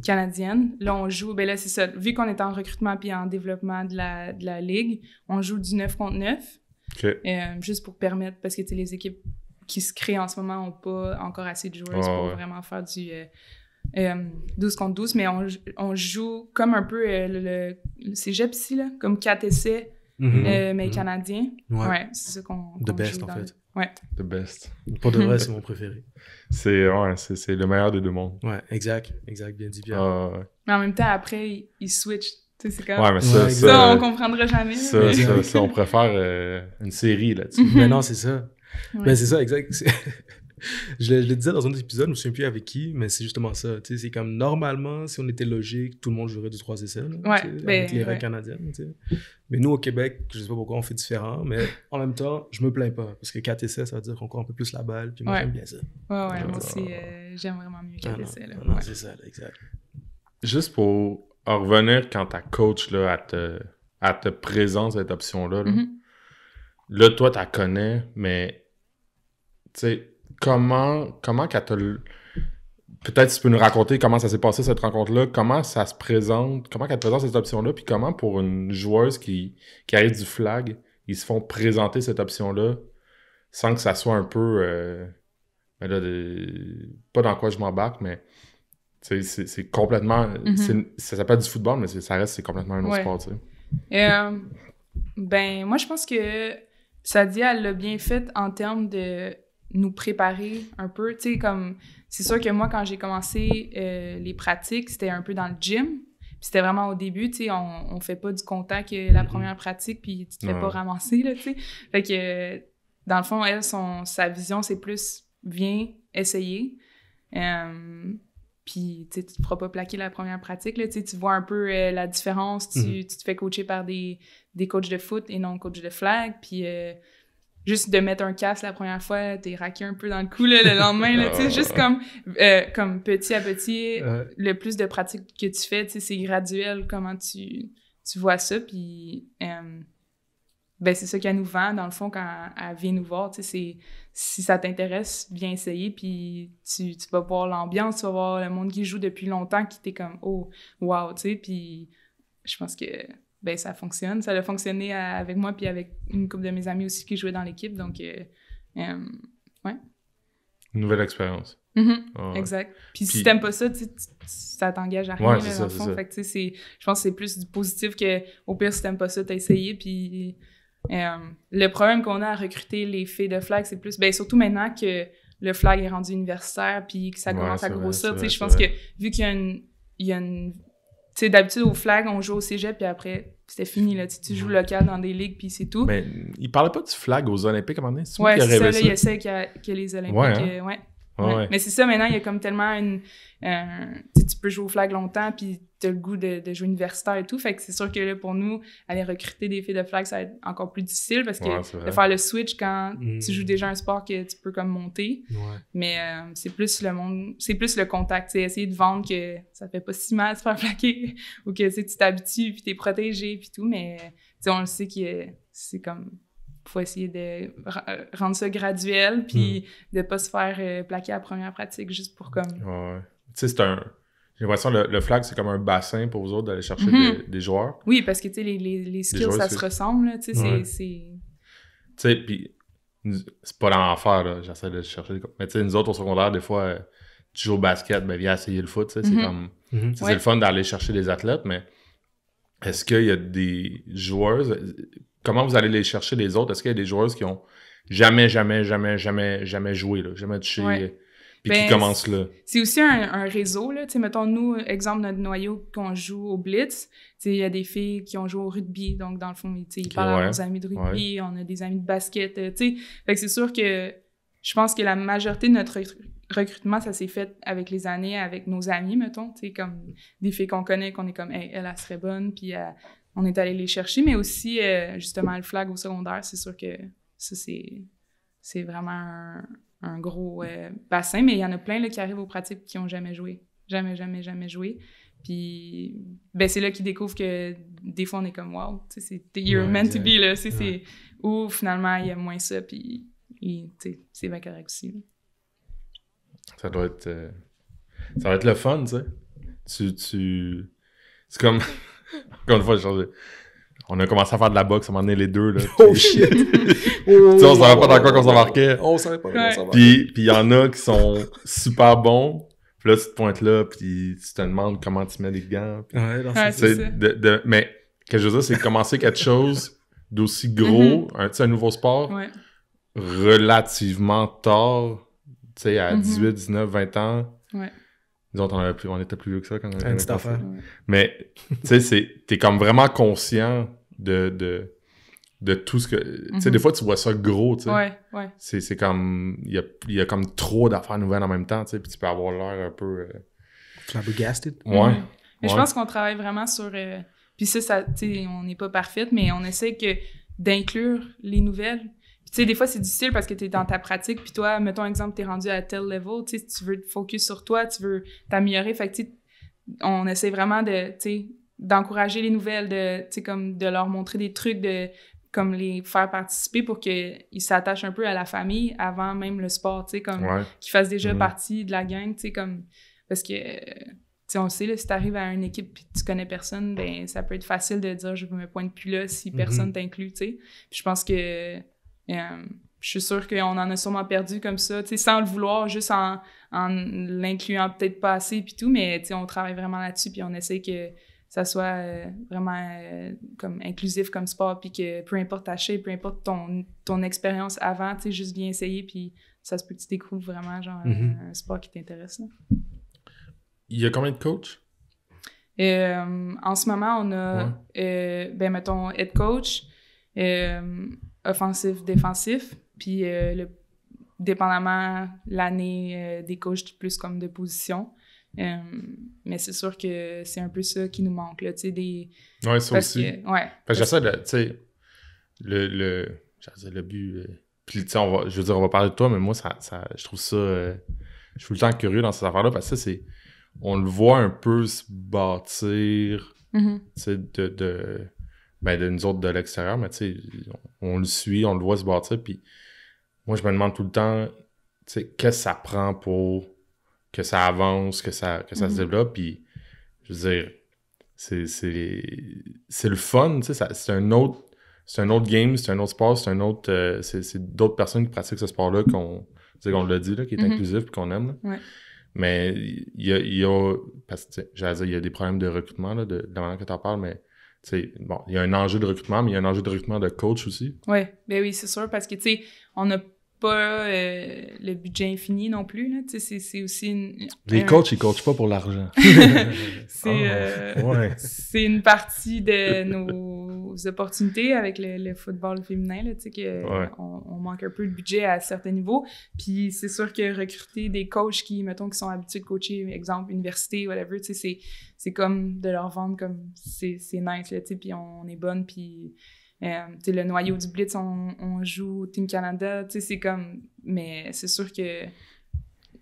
canadienne. Là, on joue... Ben là, c'est ça. Vu qu'on est en recrutement puis en développement de la ligue, on joue du 9 contre 9. Okay. Juste pour permettre... Parce que, tu sais, les équipes qui se créent en ce moment n'ont pas encore assez de joueuses pour vraiment faire du 12 contre 12. Mais on joue comme un peu le cégep ici, là, comme 4 essais, mais canadiens. Ouais, c'est ça qu'on The best, joue en fait. Ouais. The best. Pour de vrai, c'est mon préféré. C'est le meilleur des deux mondes. Ouais, exact, bien dit, Pierre. Mais en même temps, après, ils switchent. Tu sais, c'est comme... Ouais, mais ça, on comprendra jamais. Ça, on préfère une série là-dessus. Mais non, c'est ça. Ouais. Ben, c'est ça, exact. Je le disais dans un autre épisode, je me souviens plus avec qui, mais c'est justement ça. Tu sais, c'est comme normalement, si on était logique, tout le monde jouerait du 3 essais. Là, avec les règles canadiennes. Tu sais. Mais nous, au Québec, je sais pas pourquoi on fait différent, mais en même temps, je me plains pas. Parce que 4 essais, ça veut dire qu'on court un peu plus la balle, puis moi, j'aime bien ça. Ouais, moi aussi, j'aime vraiment mieux 4 essais. Là. Non, c'est ça, là, exact. Juste pour en revenir quand ta coach là, elle te présente cette option-là, là, toi, tu la connais, mais tu sais, comment qu'elle te... Peut-être si tu peux nous raconter comment ça s'est passé, cette rencontre-là, comment ça se présente, comment qu'elle te présente cette option-là, puis comment pour une joueuse qui arrive du flag, ils se font présenter cette option-là sans que ça soit un peu... pas dans quoi je m'embarque, mais c'est complètement... Ça s'appelle du football, mais c'est complètement un autre sport, tu sais. Ben, moi, je pense que Sadia, elle l'a bien fait en termes de nous préparer un peu. Tu sais, comme... C'est sûr que moi, quand j'ai commencé les pratiques, c'était un peu dans le gym. Puis c'était vraiment au début, tu sais, on fait pas du contact la première pratique, puis tu te fais pas ramasser, là, tu sais. Fait que, dans le fond, elle, sa vision, c'est plus « viens, essayer ». Puis, tu sais, tu te feras pas plaquer la première pratique, là, tu sais, tu vois un peu la différence, tu te fais coacher par des coachs de foot et non coachs de flag, puis juste de mettre un casque la première fois, t'es raqué un peu dans le cou, là, le lendemain, là, tu sais, juste comme petit à petit, le plus de pratiques que tu fais, tu sais, c'est graduel, comment tu vois ça, puis ben c'est ça qu'elle nous vend, dans le fond, quand elle vient nous voir, tu sais, si ça t'intéresse, viens essayer, puis tu vas voir l'ambiance, tu vas voir le monde qui joue depuis longtemps, qui t'est comme, oh, wow, tu sais, puis je pense que, ben ça fonctionne. Ça a fonctionné avec moi, puis avec une couple de mes amis aussi qui jouaient dans l'équipe, donc, ouais. Une nouvelle expérience. Exact. Puis si t'aimes pas ça, ça t'engage à rien, ouais, là, dans le fond. Fait que, tu sais, je pense que c'est plus du positif que, au pire, si t'aimes pas ça, t'as essayé, puis le problème qu'on a à recruter les filles de flag, c'est plus, ben surtout maintenant que le flag est rendu universitaire, puis que ça commence à grossir, tu sais, je pense que, vu qu'il y a une tu sais, d'habitude, au flag, on joue au cégep, puis après, c'était fini, là. Tu joues local dans des ligues, puis c'est tout. Mais il parlait pas du flag aux Olympiques à un moment donné? Ouais, c'est ça, là, il essaie qu'il y a les Olympiques. Ouais, hein? Ouais. Mais c'est ça, maintenant, il y a comme tellement tu peux jouer au flag longtemps, puis t'as le goût de jouer universitaire et tout. Fait que c'est sûr que là, pour nous, aller recruter des filles de flag, ça va être encore plus difficile parce que de faire le switch quand tu joues déjà un sport que tu peux comme monter. Ouais. Mais c'est plus le contact. C'est essayer de vendre que ça fait pas si mal de se faire plaquer ou que tu t'habitues, puis t'es protégé, puis tout. Mais on le sait que c'est comme... faut essayer de rendre ça graduel, puis de pas se faire plaquer à la première pratique juste pour comme... Ouais. Tu sais, j'ai l'impression que le flag, c'est comme un bassin pour vous autres d'aller chercher des joueurs. Oui, parce que, tu sais, les skills, joueurs, ça se ressemble, là, tu sais, c'est... Tu sais, puis c'est pas l'enfer, là, j'essaie de chercher... Mais tu sais, nous autres, au secondaire, des fois, tu joues au basket, ben viens essayer le foot, tu sais, c'est comme... C'est le fun d'aller chercher des athlètes, mais est-ce qu'il y a des joueuses... Comment vous allez les chercher les autres? Est-ce qu'il y a des joueuses qui ont jamais joué, là, jamais touché, puis qui commencent là? C'est aussi un réseau, là. Tu sais, mettons, nous, exemple, notre noyau qu'on joue au Blitz, tu sais, il y a des filles qui ont joué au rugby, donc dans le fond, tu sais, ils parlent à nos amis de rugby, on a des amis de basket, tu sais. Fait que c'est sûr que je pense que la majorité de notre recrutement, ça s'est fait avec les années, avec nos amis, mettons, tu sais, comme des filles qu'on connaît, qu'on est comme, hey, elle serait bonne, puis on est allé les chercher, mais aussi, justement, le flag au secondaire, c'est sûr que ça, c'est vraiment un gros bassin, mais il y en a plein là, qui arrivent aux pratiques qui n'ont jamais joué. Jamais joué. Puis, ben, c'est là qu'ils découvrent que des fois, on est comme, wow, tu sais, you're meant to be, là, c'est où finalement, il y a moins ça, puis, tu sais, c'est bien correct aussi. Là. Ça va être le fun, tu sais. C'est comme... Encore une fois, on a commencé à faire de la boxe à un moment donné, les deux, là. Oh shit! On savait pas dans quoi qu'on s'embarquait. On savait pas comment ça va. Puis il y en a qui sont super bons. Puis là, tu te pointes là, puis tu te demandes comment tu mets les gants. Puis, c'est ça. Mais, ce que je veux dire, c'est commencer quelque chose d'aussi gros, un nouveau sport, relativement tard, tu sais, à 18, 19, 20 ans. Ouais. Disons, on était plus vieux que ça quand on avait petite affaire. Mais, tu sais, t'es comme vraiment conscient de tout ce que... Tu sais, des fois, tu vois ça gros, tu sais. Ouais. C'est comme... Il y a comme trop d'affaires nouvelles en même temps, tu sais, puis tu peux avoir l'air un peu... Flabbergasted. Ouais. Mais je pense qu'on travaille vraiment sur... Puis ça tu sais, on n'est pas parfaite, mais on essaie d'inclure les nouvelles. Tu sais, des fois, c'est difficile parce que t'es dans ta pratique, puis toi, mettons exemple, t'es rendu à tel level, tu sais, tu veux te focus sur toi, tu veux t'améliorer, fait que, tu sais, on essaie vraiment d'encourager les nouvelles, tu sais, comme de leur montrer des trucs, comme les faire participer pour qu'ils s'attachent un peu à la famille avant même le sport, tu sais, comme qu'ils fassent déjà partie de la gang, tu sais, comme, parce que, tu sais, on le sait, là, si t'arrives à une équipe pis tu connais personne, ben ça peut être facile de dire « je me pointe plus là » si personne t'inclut, tu sais. Puis je pense que je suis sûre qu'on en a sûrement perdu comme ça, tu sais, sans le vouloir, juste en l'incluant peut-être pas assez puis tout, mais tu sais, on travaille vraiment là-dessus puis on essaie que ça soit vraiment comme inclusif comme sport puis que peu importe ta shape, peu importe ton expérience avant, tu sais, juste viens essayer puis ça se peut que tu découvres vraiment genre un sport qui t'intéresse, là. Il y a combien de coachs? En ce moment, on a, ben mettons, head coach, offensif, défensif, puis dépendamment l'année des coachs plus comme de position. Mais c'est sûr que c'est un peu ça qui nous manque, là, tu sais, des... Ouais, ça aussi. Parce que j'essaie de, tu sais, le but... Puis, tu sais, je veux dire, on va parler de toi, mais moi, je trouve ça... je suis tout le temps curieux dans ces affaires-là, parce que ça, c'est... On le voit un peu se bâtir, tu sais, ben, de nous autres de l'extérieur, mais tu sais, on le suit, on le voit se bâtir, puis moi, je me demande tout le temps, tu sais, qu'est-ce que ça prend pour que ça avance, que ça se développe, puis je veux dire, c'est le fun, tu sais, c'est un autre game, c'est un autre sport, c'est d'autres personnes qui pratiquent ce sport-là qu'on l'a dit, là, qui est inclusif puis qu'on aime. Ouais. Mais il y a parce que, j'allais dire, il y a des problèmes de recrutement, là, de la manière que tu en parles, mais bon, il y a un enjeu de recrutement, mais il y a un enjeu de recrutement de coach aussi. Ben oui, c'est sûr, parce que, tu sais, on n'a pas le budget infini non plus, là, tu sais, c'est aussi les coachs, ils coachent pas pour l'argent. C'est une partie de nos opportunités avec le football féminin, là, tu sais, on manque un peu de budget à certains niveaux, puis c'est sûr que recruter des coachs qui sont habitués de coacher, exemple, université, whatever, tu sais, c'est comme de leur vendre comme c'est nice, là, tu sais, puis on est bonne, puis le noyau du Blitz, on joue au Team Canada, tu sais, c'est comme... Mais c'est sûr que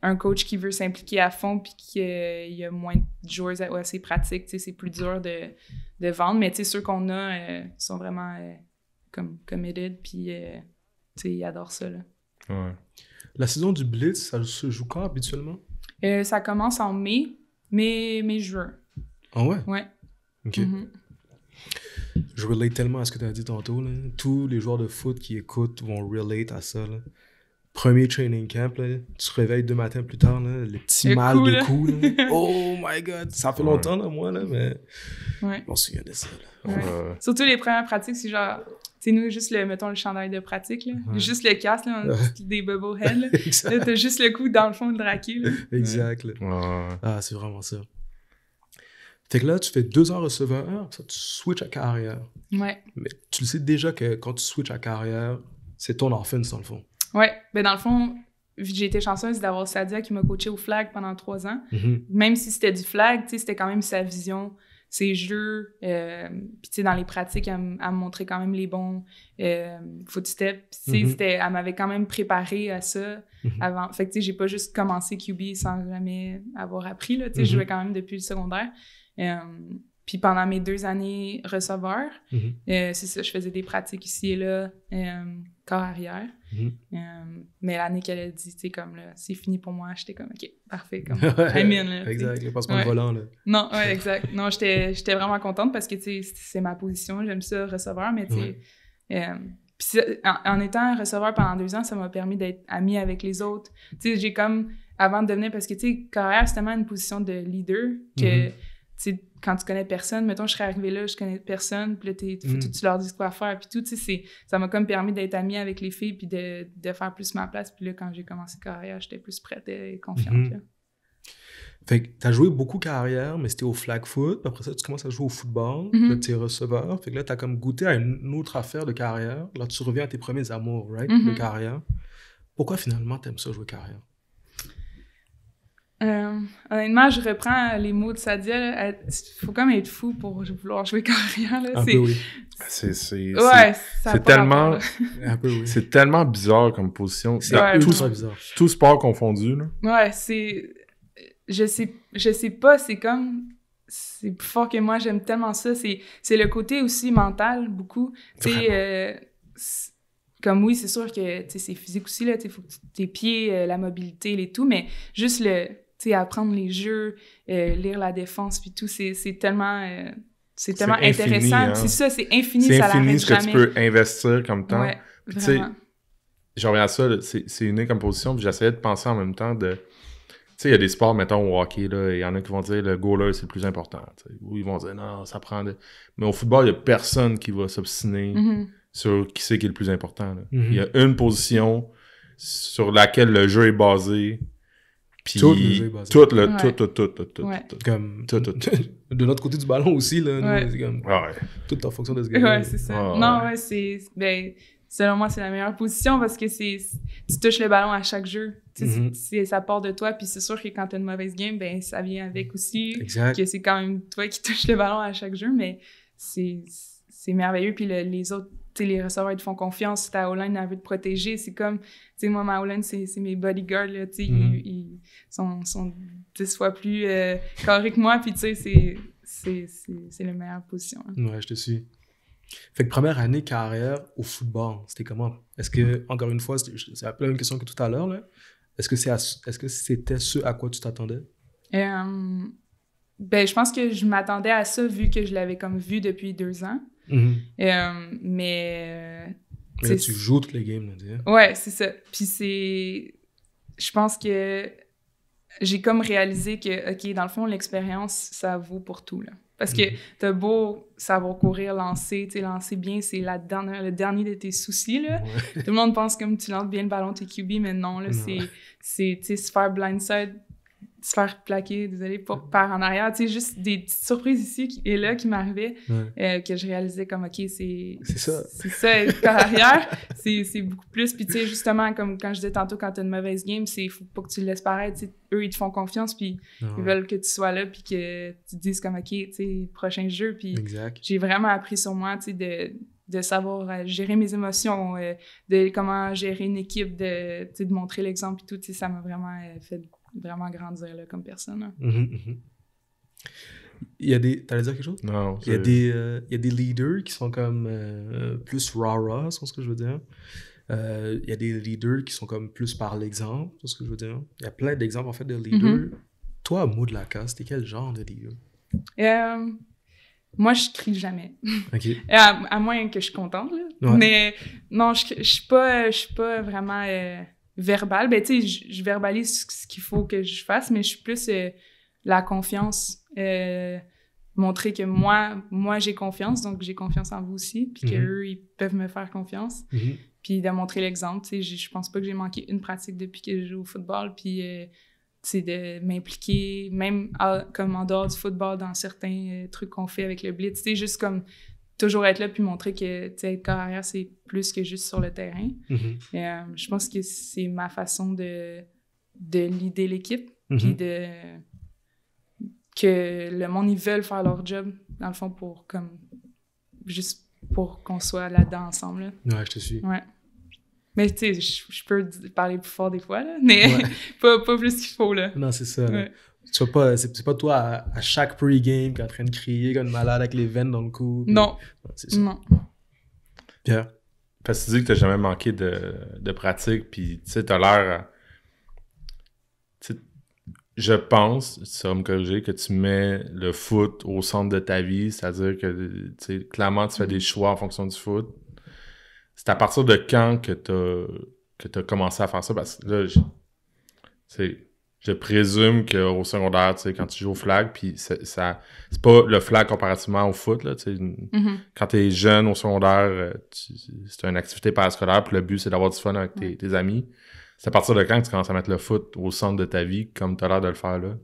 un coach qui veut s'impliquer à fond puis qu'il y a moins de joueurs assez pratiques, tu sais, c'est plus dur de vendre, mais tu sais, ceux qu'on a sont vraiment comme committed, puis tu sais, ils adorent ça, là. Ouais. La saison du Blitz, ça se joue quand, habituellement? Ça commence en mai, juin. Ah ouais? Ouais. OK. Je relate tellement à ce que tu as dit tantôt, là. Tous les joueurs de foot qui écoutent vont relate à ça, là. Premier training camp, là, tu te réveilles 2 matins plus tard, là, le petit mal de cou, là. Oh my God! Ça fait longtemps, là, moi, là, mais je m'en souviens de ça, là. Ouais. Surtout les premières pratiques, c'est genre... Tu sais, nous, juste mettons le chandail de pratique, là. Juste le casque, là, des bubbleheads, là. Là, t'as juste le cou dans le fond de raqué, là. Exact, là. Ah, c'est vraiment ça. Fait que là, tu fais 2 ans receveur, ça, tu switches à carrière. Ouais. Mais tu le sais déjà que quand tu switches à carrière, c'est ton offense, dans le fond. Ouais. Ben, dans le fond, j'ai été chanceuse d'avoir Sadia qui m'a coaché au flag pendant 3 ans. Même si c'était du flag, tu sais, c'était quand même sa vision, ses jeux. Puis, tu sais, dans les pratiques, elle me montrait quand même les bons footsteps. Tu sais, elle m'avait quand même préparé à ça avant. Fait que, tu sais, j'ai pas juste commencé QB sans jamais avoir appris, là. Tu sais, je jouais quand même depuis le secondaire. Puis pendant mes 2 années receveur, c'est ça, je faisais des pratiques ici et là, corps arrière. Mais l'année qu'elle a dit, tu sais, comme là, c'est fini pour moi, j'étais comme, OK, parfait, comme, I'm in, là. Exact, il passe pas le volant, là. Non, ouais, exact. Non, j'étais vraiment contente parce que, tu sais, c'est ma position, j'aime ça, receveur, mais tu sais, puis en étant receveur pendant 2 ans, ça m'a permis d'être amie avec les autres. Tu sais, j'ai comme, avant de devenir, parce que, tu sais, carrière, c'est tellement une position de leader que... Tu sais, quand tu connais personne, mettons, je serais arrivée là, je connais personne, puis là, faut que tu leur dises quoi faire, puis tout, tu sais, ça m'a comme permis d'être amie avec les filles, puis de faire plus ma place, puis là, quand j'ai commencé carrière, j'étais plus prête et confiante, là. Fait que t'as joué beaucoup carrière, mais c'était au flag foot, puis après ça, tu commences à jouer au football, là, t'es receveur, fait que là, t'as comme goûté à une autre affaire de carrière, là, tu reviens à tes premiers amours, right, de carrière. Pourquoi, finalement, t'aimes ça, jouer carrière? Honnêtement, je reprends les mots de Sadia. Il faut comme être fou pour vouloir jouer carrière. Là. Un peu, oui. C'est tellement... Un peu, oui. C'est tellement bizarre comme position. C'est bizarre. Tout sport confondu, là. Ouais, c'est... Je sais pas, c'est comme... C'est plus fort que moi, j'aime tellement ça. C'est le côté aussi mental, beaucoup. Tu sais, comme oui, c'est sûr que c'est physique aussi, là. Il faut que tes pieds, la mobilité, et tout, mais juste apprendre les jeux, lire la défense, puis tout, c'est tellement intéressant. Infini, hein? C'est ça, c'est infini, ça l'arrête jamais. C'est infini ce que tu peux investir comme temps. Ouais, puis, vraiment. Je reviens à ça, c'est unique comme position, puis j'essayais de penser en même temps de... Tu sais, il y a des sports, mettons, au hockey, là, il y en a qui vont dire le goaler, c'est le plus important. Ou ils vont dire non, ça prend... Mais au football, il n'y a personne qui va s'obstiner sur qui c'est qui est le plus important. Il y a une position sur laquelle le jeu est basé. Puis tout comme de l'autre côté du ballon aussi là, nous, c'est comme tout en fonction de ce gars. Ouais, c'est ça. Non, c'est selon moi c'est la meilleure position parce que tu touches le ballon à chaque jeu. Ça part de toi, puis c'est sûr que quand t'as une mauvaise game, ben ça vient avec aussi. Exact. Que c'est quand même toi qui touches le ballon à chaque jeu, mais c'est merveilleux. Puis les autres, les receveurs, ils te font confiance. Ta O-line a envie de protéger. C'est comme, moi, ma O-line, c'est mes bodyguards, là, ils sont 10 fois plus carrés que moi, puis c'est la meilleure position. Hein. Ouais, je te suis. Fait que première année carrière au football, c'était comment? Est-ce que, encore une fois, c'est un peu la même question que tout à l'heure, là. Est-ce que c'était ce à quoi tu t'attendais? Ben, je pense que je m'attendais à ça vu que je l'avais comme vu depuis 2 ans. Mais là, tu joues toutes les games, là. Ouais, c'est ça. Puis je pense que j'ai comme réalisé que, OK, dans le fond, l'expérience, ça vaut pour tout, là. Parce que t'as beau savoir courir, lancer bien, c'est le dernier de tes soucis, là. Ouais. Tout le monde pense comme tu lances bien le ballon, t'es QB, mais non, là, c'est se faire blindside, se faire plaquer, désolé, par en arrière. Tu sais, juste des petites surprises ici et là qui m'arrivaient, que je réalisais comme, OK, c'est ça. C'est ça, par arrière, c'est beaucoup plus. Puis, tu sais, justement, comme quand je disais tantôt, quand t'as une mauvaise game, faut pas que tu le laisses paraître. T'sais, eux, ils te font confiance, puis ils veulent que tu sois là, puis que tu te dises comme, OK, tu sais, prochain jeu. Puis, j'ai vraiment appris sur moi, tu sais, de savoir gérer mes émotions, de comment gérer une équipe, de montrer l'exemple et tout. Tu sais, ça m'a vraiment fait vraiment grandir là, comme personne. Hein. Il y a des... T'allais dire quelque chose? Non. Il y a des leaders qui sont comme plus rah-rah, c'est ce que je veux dire. Il y a des leaders qui sont comme plus par l'exemple, c'est ce que je veux dire. Il y a plein d'exemples, en fait, de leaders. Toi, Maud Lacasse, t'es quel genre de leader? Moi, je crie jamais. OK. À moins que je suis contente, là. Ouais. Mais non, je suis pas vraiment... verbal, ben tu sais, je verbalise ce qu'il faut que je fasse, mais je suis plus la confiance, montrer que moi j'ai confiance, donc j'ai confiance en vous aussi, puis qu'eux, ils peuvent me faire confiance, puis de montrer l'exemple, tu sais, je pense pas que j'ai manqué une pratique depuis que je joue au football, puis tu sais, de m'impliquer, même comme en dehors du football, dans certains trucs qu'on fait avec le blitz, tu sais, juste comme toujours être là puis montrer que être corps arrière, c'est plus que juste sur le terrain. Je pense que c'est ma façon de leader l'équipe puis que le monde, ils veulent faire leur job, dans le fond, juste pour qu'on soit là-dedans ensemble. Là. Ouais, je te suis. Ouais. Mais tu sais, je peux parler plus fort des fois, là, mais pas plus qu'il faut, là. Non, c'est ça. Ouais. C'est pas toi à chaque pre-game qui est en train de crier comme une malade avec les veines dans le cou. Puis... Non. C'est ça. Non. Pierre? Parce que tu dis que t'as jamais manqué de pratique, puis tu sais, t'as l'air... Je pense, ça va me corriger, que tu mets le foot au centre de ta vie, c'est-à-dire que, tu sais, clairement, tu fais des choix en fonction du foot. C'est à partir de quand que t'as commencé à faire ça? Parce que là, je présume qu'au secondaire, tu sais, quand tu joues au flag, puis c'est pas le flag comparativement au foot, là, tu sais. Quand t'es jeune au secondaire, c'est une activité parascolaire, puis le but, c'est d'avoir du fun avec tes amis. C'est à partir de quand que tu commences à mettre le foot au centre de ta vie, comme tu as l'air de le faire là?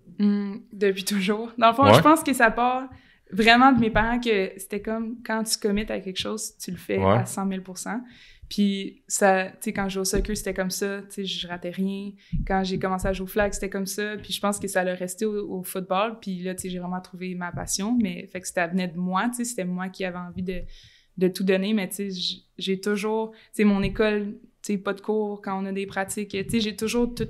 Depuis toujours. Dans le fond, je pense que ça part vraiment de mes parents, que c'était comme quand tu commits à quelque chose, tu le fais à 100 000 %. Puis, ça, tu sais, quand je jouais au soccer, c'était comme ça. Tu sais, je ratais rien. Quand j'ai commencé à jouer au flag, c'était comme ça. Puis, je pense que ça allait rester au football. Puis là, tu sais, j'ai vraiment trouvé ma passion. Mais, fait que ça venait de moi, tu sais. C'était moi qui avais envie de tout donner. Mais, tu sais, j'ai toujours... Tu sais, mon école... Tu sais, pas de cours quand on a des pratiques. Tu sais, j'ai toujours tout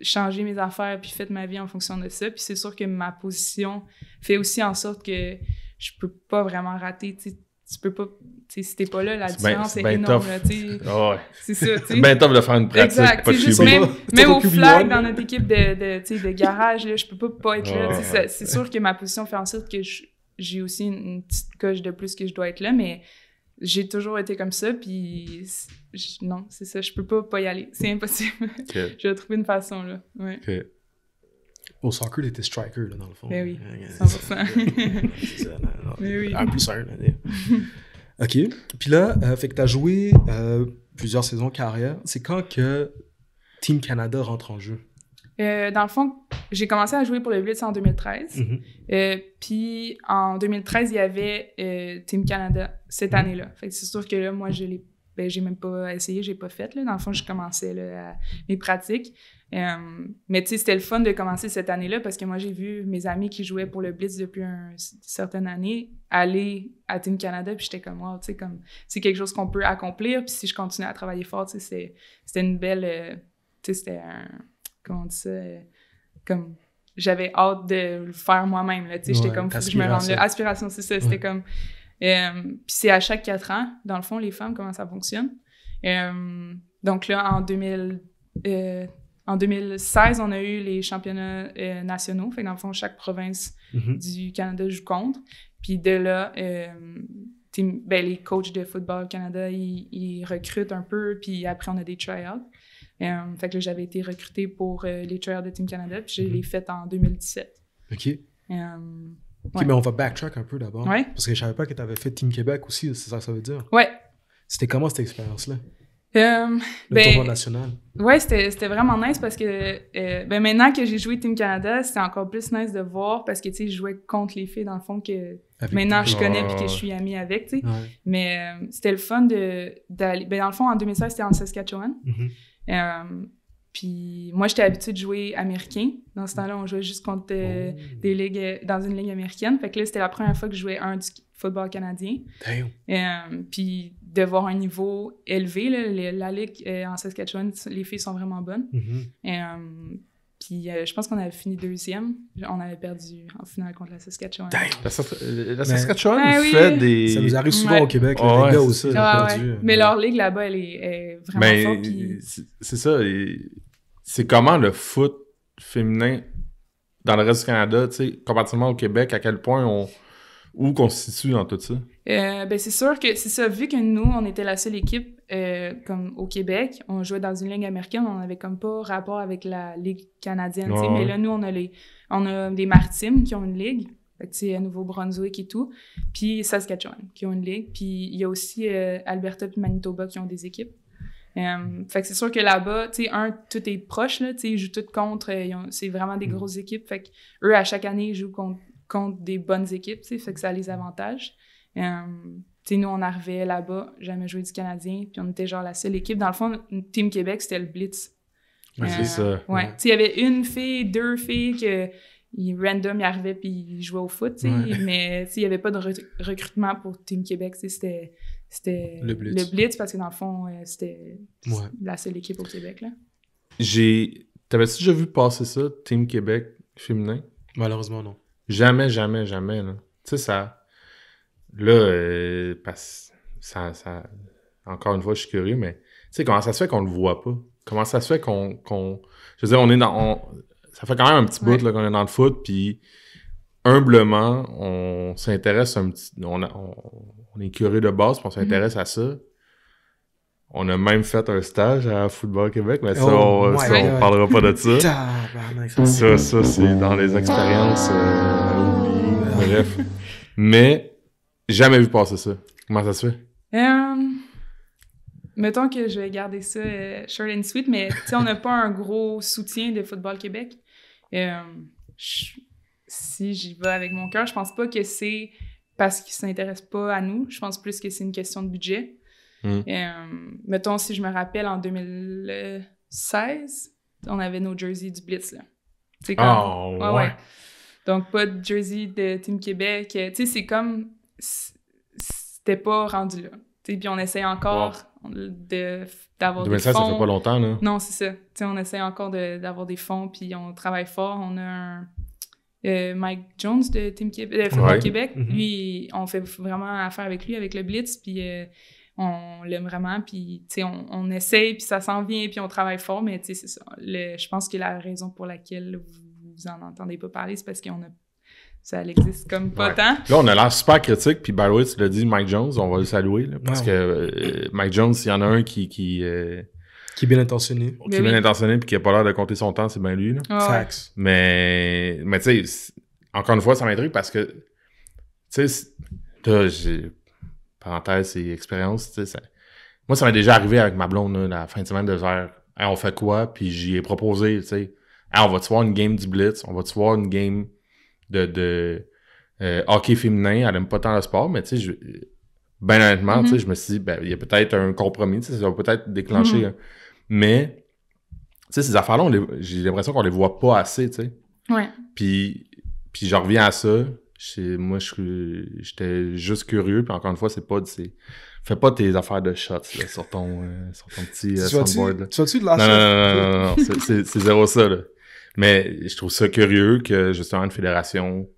changé mes affaires puis fait ma vie en fonction de ça. Puis c'est sûr que ma position fait aussi en sorte que je peux pas vraiment rater. Tu sais, tu peux pas... Tu sais, si t'es pas là, la différence est énorme. Là, oh ouais. C'est ça, tu sais. C'est bien tough de faire une pratique. Exact. Pas juste même au flag, dans notre équipe de garage, là, je peux pas être là. C'est sûr que ma position fait en sorte que j'ai aussi une petite coche de plus que je dois être là, mais... J'ai toujours été comme ça, puis non, c'est ça, je peux pas y aller. C'est impossible. Okay. Je vais trouver une façon, là. Ouais. Okay. Au soccer, t'étais striker, là, dans le fond. Ben oui, 100%. C'est ça, non. Ben oui. Un plus un, là. OK. Puis là, fait que t'as joué plusieurs saisons carrière. C'est quand que Team Canada rentre en jeu? Dans le fond, j'ai commencé à jouer pour le Blitz en 2013. Puis en 2013, il y avait Team Canada cette année-là. Fait que c'est sûr que là, moi, j'ai même pas essayé, j'ai pas fait. Là. Dans le fond, je commençais là, mes pratiques. Mais tu sais, c'était le fun de commencer cette année-là parce que moi, j'ai vu mes amis qui jouaient pour le Blitz depuis une certaine année aller à Team Canada, puis j'étais comme, wow, tu sais, comme c'est quelque chose qu'on peut accomplir. Puis si je continuais à travailler fort, tu sais, c'était une belle... tu sais, c'était un... Comment on dit ça? Comme j'avais hâte de le faire moi-même. Là, j'étais comme, faut que je me rende là. Aspiration, c'est ça. C'était comme, Puis c'est à chaque 4 ans, dans le fond, les femmes, comment ça fonctionne. Donc là, en 2016, on a eu les championnats nationaux. Fait que dans le fond, chaque province du Canada joue contre. Puis de là, les coachs de Football Canada, ils recrutent un peu, puis après, on a des try-outs. Fait que là, j'avais été recrutée pour les try-outs de Team Canada, puis je l'ai fait en 2017. OK. OK, mais on va backtrack un peu d'abord. Ouais. Parce que je savais pas que tu avais fait Team Québec aussi, c'est ça que ça veut dire? Ouais. C'était comment cette expérience-là? Le tournoi national. Ouais, c'était vraiment nice parce que maintenant que j'ai joué Team Canada, c'était encore plus nice de voir parce que, tu sais, je jouais contre les filles, dans le fond, que maintenant je connais puis que je suis amie avec, tu sais. Ouais. Mais c'était le fun d'aller... dans le fond, en 2016, c'était en Saskatchewan. Puis moi, j'étais habituée de jouer américain. Dans ce temps-là, on jouait juste contre des ligues, dans une ligue américaine. Fait que là, c'était la première fois que je jouais du football canadien. Puis de voir un niveau élevé, là, la ligue en Saskatchewan, les filles sont vraiment bonnes. Puis je pense qu'on avait fini 2e. On avait perdu en finale contre la Saskatchewan. La Saskatchewan fait des... Ça nous arrive souvent au Québec, les gars aussi. Mais leur ligue là-bas, elle est vraiment forte. Puis... C'est ça. C'est comment le foot féminin dans le reste du Canada, tu sais, comparativement au Québec, à quel point où qu'on se situe dans tout ça? C'est sûr que c'est ça. Vu que nous, on était la seule équipe comme au Québec, on jouait dans une ligue américaine, on avait comme pas rapport avec la ligue canadienne. Mais là, nous, on a des Maritimes qui ont une ligue, fait que Nouveau-Brunswick et tout, puis Saskatchewan qui ont une ligue, puis il y a aussi Alberta puis Manitoba qui ont des équipes. Fait que c'est sûr que là-bas, tu sais, tout est proche, là, tu sais, ils jouent tout contre, c'est vraiment des grosses équipes, fait que eux, à chaque année, ils jouent contre des bonnes équipes, tu sais, fait que ça a les avantages. Tu sais, nous, on arrivait là-bas, jamais joué du Canadien, puis on était genre la seule équipe. Dans le fond, Team Québec, c'était le Blitz. C'est ça. Ouais. Tu sais, il y avait une fille, 2 filles random, ils arrivaient puis ils jouaient au foot, tu sais, mais tu sais, il n'y avait pas de recrutement pour Team Québec, tu sais, c'était le Blitz parce que dans le fond, c'était la seule équipe au Québec, là. T'avais-tu déjà vu passer ça, Team Québec féminin? Malheureusement, non. Jamais, là. Tu sais, ça... Là, encore une fois, je suis curieux, mais tu sais, comment ça se fait qu'on le voit pas? Comment ça se fait qu'on je veux dire, on est ça fait quand même un petit bout là, qu'on est dans le foot, puis humblement, on s'intéresse un petit... On est curieux de base, puis on s'intéresse à ça. On a même fait un stage à Football Québec, mais on parlera pas de ça. Ça, c'est dans les expériences bref. Mais jamais vu passer ça. Comment ça se fait? Mettons que je vais garder ça short and sweet, mais tu sais, on n'a pas un gros soutien de Football Québec. Si j'y vais avec mon cœur, je pense pas que c'est parce qu'ils s'intéressent pas à nous. Je pense plus que c'est une question de budget. Mettons, si je me rappelle, en 2016, on avait nos jerseys du Blitz, là. C'est comme... ouais. Donc, pas de jersey de Team Québec. Tu sais, c'est comme... C'était pas rendu là. Tu sais, puis on essaie encore d'avoir 2016, des fonds. Ça fait pas longtemps, là. Non, c'est ça. Tu sais, on essaie encore d'avoir des fonds, puis on travaille fort. On a un... Mike Jones de Team Québec, Football Québec. Lui, on fait vraiment affaire avec lui, avec le Blitz, puis on l'aime vraiment, puis tu sais, on essaye, puis ça s'en vient, puis on travaille fort, mais tu sais, c'est ça. Je pense que la raison pour laquelle vous en entendez pas parler, c'est parce ça existe comme pas tant. Là, on a l'air super critique, puis by the way, tu l'as dit, Mike Jones, on va le saluer, là, parce que Mike Jones, s'il y en a un qui est bien intentionné. Qui est bien intentionné, puis qui a pas l'air de compter son temps, c'est bien lui, là. Facts. Mais tu sais, encore une fois, ça m'intrigue parce que, tu sais, là, parenthèse et expérience, tu sais, moi, ça m'est déjà arrivé avec ma blonde, là, la fin de semaine de faire « Hey, on fait quoi? » Puis j'y ai proposé, tu sais, « Hey, on va-tu voir une game du Blitz? On va-tu voir une game de hockey féminin? » Elle aime pas tant le sport, mais tu sais, ben honnêtement, tu sais, je me suis dit, ben, il y a peut-être un compromis, tu sais, ça va peut-être déclencher, mais, tu sais, ces affaires-là, j'ai l'impression qu'on les voit pas assez, tu sais. Ouais. Puis je reviens à ça. Moi, j'étais juste curieux, puis encore une fois, fais pas tes affaires de shots là, sur ton petit soundboard. Tu vas-tu de la Non, c'est zéro ça, là. Mais je trouve ça curieux que, justement, une fédération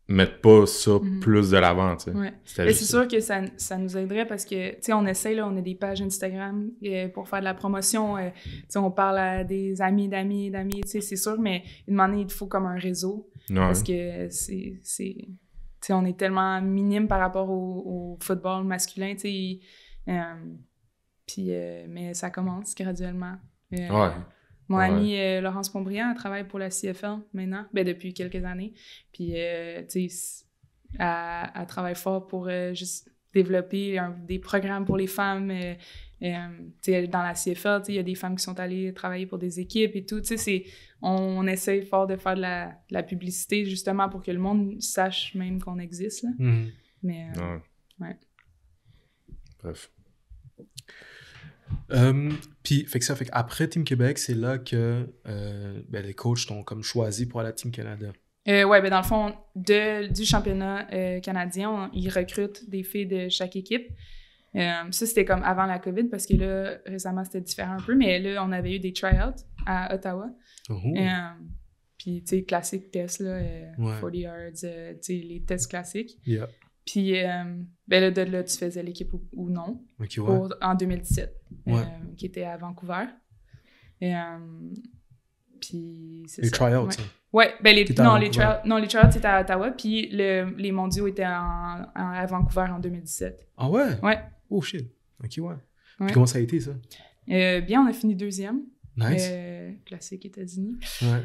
mettent pas ça plus de l'avant, tu sais. Ouais. C'est sûr que ça nous aiderait parce que, tu sais, on essaye, là, on a des pages Instagram pour faire de la promotion. Tu sais, on parle à des amis d'amis, tu sais, c'est sûr, mais une manière, il faut comme un réseau. Ouais. Parce que tu sais, on est tellement minime par rapport au football masculin, tu sais. Puis, mais ça commence graduellement. Mon amie Laurence Pombriand, elle travaille pour la CFL maintenant, depuis quelques années. Puis, tu sais, elle travaille fort pour juste développer des programmes pour les femmes. Tu sais, dans la CFL, tu sais, il y a des femmes qui sont allées travailler pour des équipes et tout. Tu sais, on essaye fort de faire de la publicité justement pour que le monde sache même qu'on existe, là. Mais, ouais. Bref. Puis, fait que après Team Québec, c'est là que les coachs t'ont comme choisi pour aller à Team Canada. Dans le fond, du championnat canadien, ils recrutent des filles de chaque équipe. Ça, c'était comme avant la COVID, parce que là, récemment, c'était différent un peu, mais là, on avait eu des try-outs à Ottawa. Puis, tu sais, classique test, là, 40 yards, tu sais, les tests classiques. Yeah. Puis, là, de là, tu faisais l'équipe ou non, en 2017, qui était à Vancouver. Puis, c'est les try-outs, les try-outs, c'était à Ottawa, puis les mondiaux étaient à Vancouver en 2017. Ah ouais? Ouais. Oh shit. OK, ouais. Puis comment ça a été, ça? Bien, on a fini 2e. Nice. Classique États-Unis. Ouais.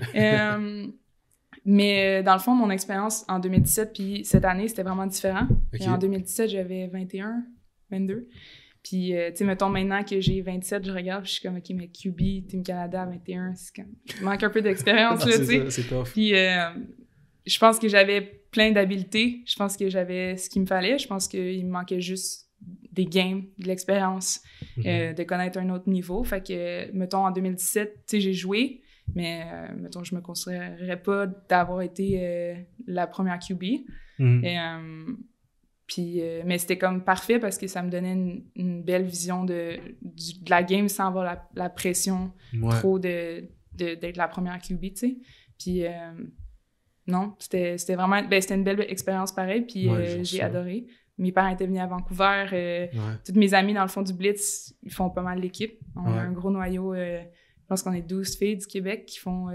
Mais dans le fond, mon expérience en 2017 puis cette année, c'était vraiment différent. Okay. Et en 2017, j'avais 21, 22. Puis, tu sais, mettons, maintenant que j'ai 27, je regarde, puis je suis comme, OK, mais QB, Team Canada, 21, c'est comme... Il manque un peu d'expérience, là, tu sais. C'est tough. Puis, je pense que j'avais plein d'habiletés. Je pense que j'avais ce qu'il me fallait. Je pense qu'il me manquait juste des games, de l'expérience, de connaître un autre niveau. Fait que, mettons, en 2017, tu sais, j'ai joué, mais, mettons, je me considérerais pas d'avoir été la première QB. Mais c'était comme parfait parce que ça me donnait une belle vision de la game sans avoir la pression trop d'être la première QB, tu sais. Puis, non, c'était vraiment... c'était une belle expérience pareil, puis j'ai adoré. Mes parents étaient venus à Vancouver. Toutes mes amies, dans le fond du Blitz, ils font pas mal l'équipe. On a un gros noyau. Je pense qu'on est 12 filles du Québec qui font...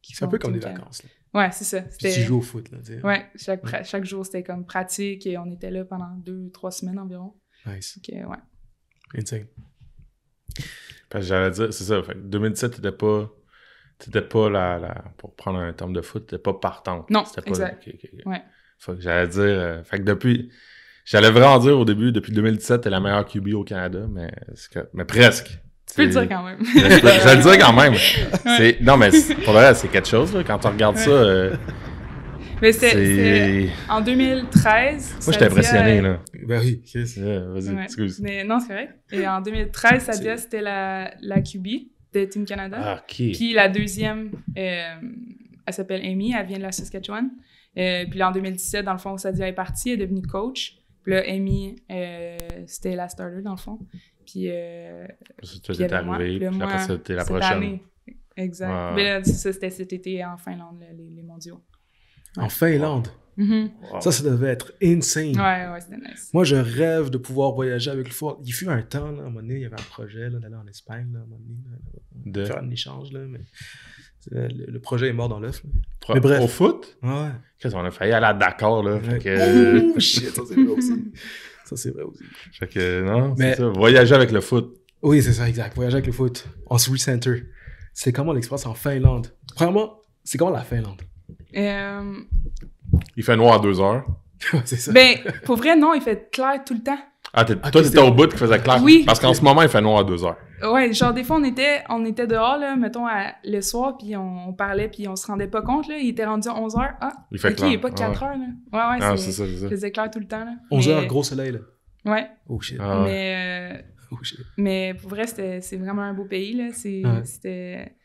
c'est un peu comme des vacances, là. Ouais, c'est ça. Puis tu joues au foot, là, tu sais. Ouais, chaque jour, c'était comme pratique et on était là pendant 2-3 semaines environ. Nice. Donc, ouais. Insane. Parce que j'allais dire, c'est ça. Fait que 2017, t'étais pas pour prendre un terme de foot, t'étais pas partante. Non, c'était pas exact. Ouais. Fait que j'allais dire... fait que j'allais vraiment dire au début, depuis 2017, t'es la meilleure QB au Canada, mais presque. Tu peux le dire quand même. Je vais le dire quand même. Non, mais pour le reste, c'est quelque chose, là, quand tu regardes ça. Mais c'est... En 2013... Moi, j'étais impressionné, là. Ben oui. Vas-y, excuse. Mais non, c'est vrai. Et en 2013, Sadia, c'était la QB de Team Canada. Ah, OK. Puis la deuxième, elle s'appelle Amy, elle vient de la Saskatchewan. Puis là, en 2017, dans le fond, Sadia est partie, elle est devenue coach. Puis là, Amy, c'était la starter, dans le fond. Puis, toi, t'es arrivé, puis après ça, t'es la prochaine. Année. Exact. Mais là, ça, c'était cet été en Finlande, les mondiaux. Ouais. En Finlande? Wow. Ça devait être insane. Ouais, c'était nice. Moi, je rêve de pouvoir voyager avec le foot. Il fut un temps, là, à un moment donné, il y avait un projet là, d'aller en Espagne, là, à un moment donné, de faire un échange, là, mais le projet est mort dans l'œuf. Mais bref. Au foot? Ouais. On a failli aller à Dakar, là. Ouais. Oh, shit, ça c'est vrai aussi. Ça, c'est vrai aussi. Fait que, non, c'est ça. Voyager avec le foot. Oui, c'est ça, exact. Voyager avec le foot. En Sweet Center. C'est comment l'expérience en Finlande? Premièrement, c'est comment la Finlande? Il fait noir à 2 heures. C'est ça. Ben, pour vrai, non, il fait clair tout le temps. Ah, toi, t'étais au bout qui faisait clair? Oui. Parce qu'en ce moment, il fait noir à 2 heures. Ouais, genre, des fois, on était dehors, là, mettons, le soir, puis on parlait, puis on se rendait pas compte, là. Il était rendu à 11 heures. Ah, il fait clair. Il est pas 4 heures, là. Ouais, c'est ça. Il faisait clair tout le temps, là. 11 heures, gros soleil, là. Ouais. Oh shit. Mais pour vrai, c'est vraiment un beau pays, là. C'était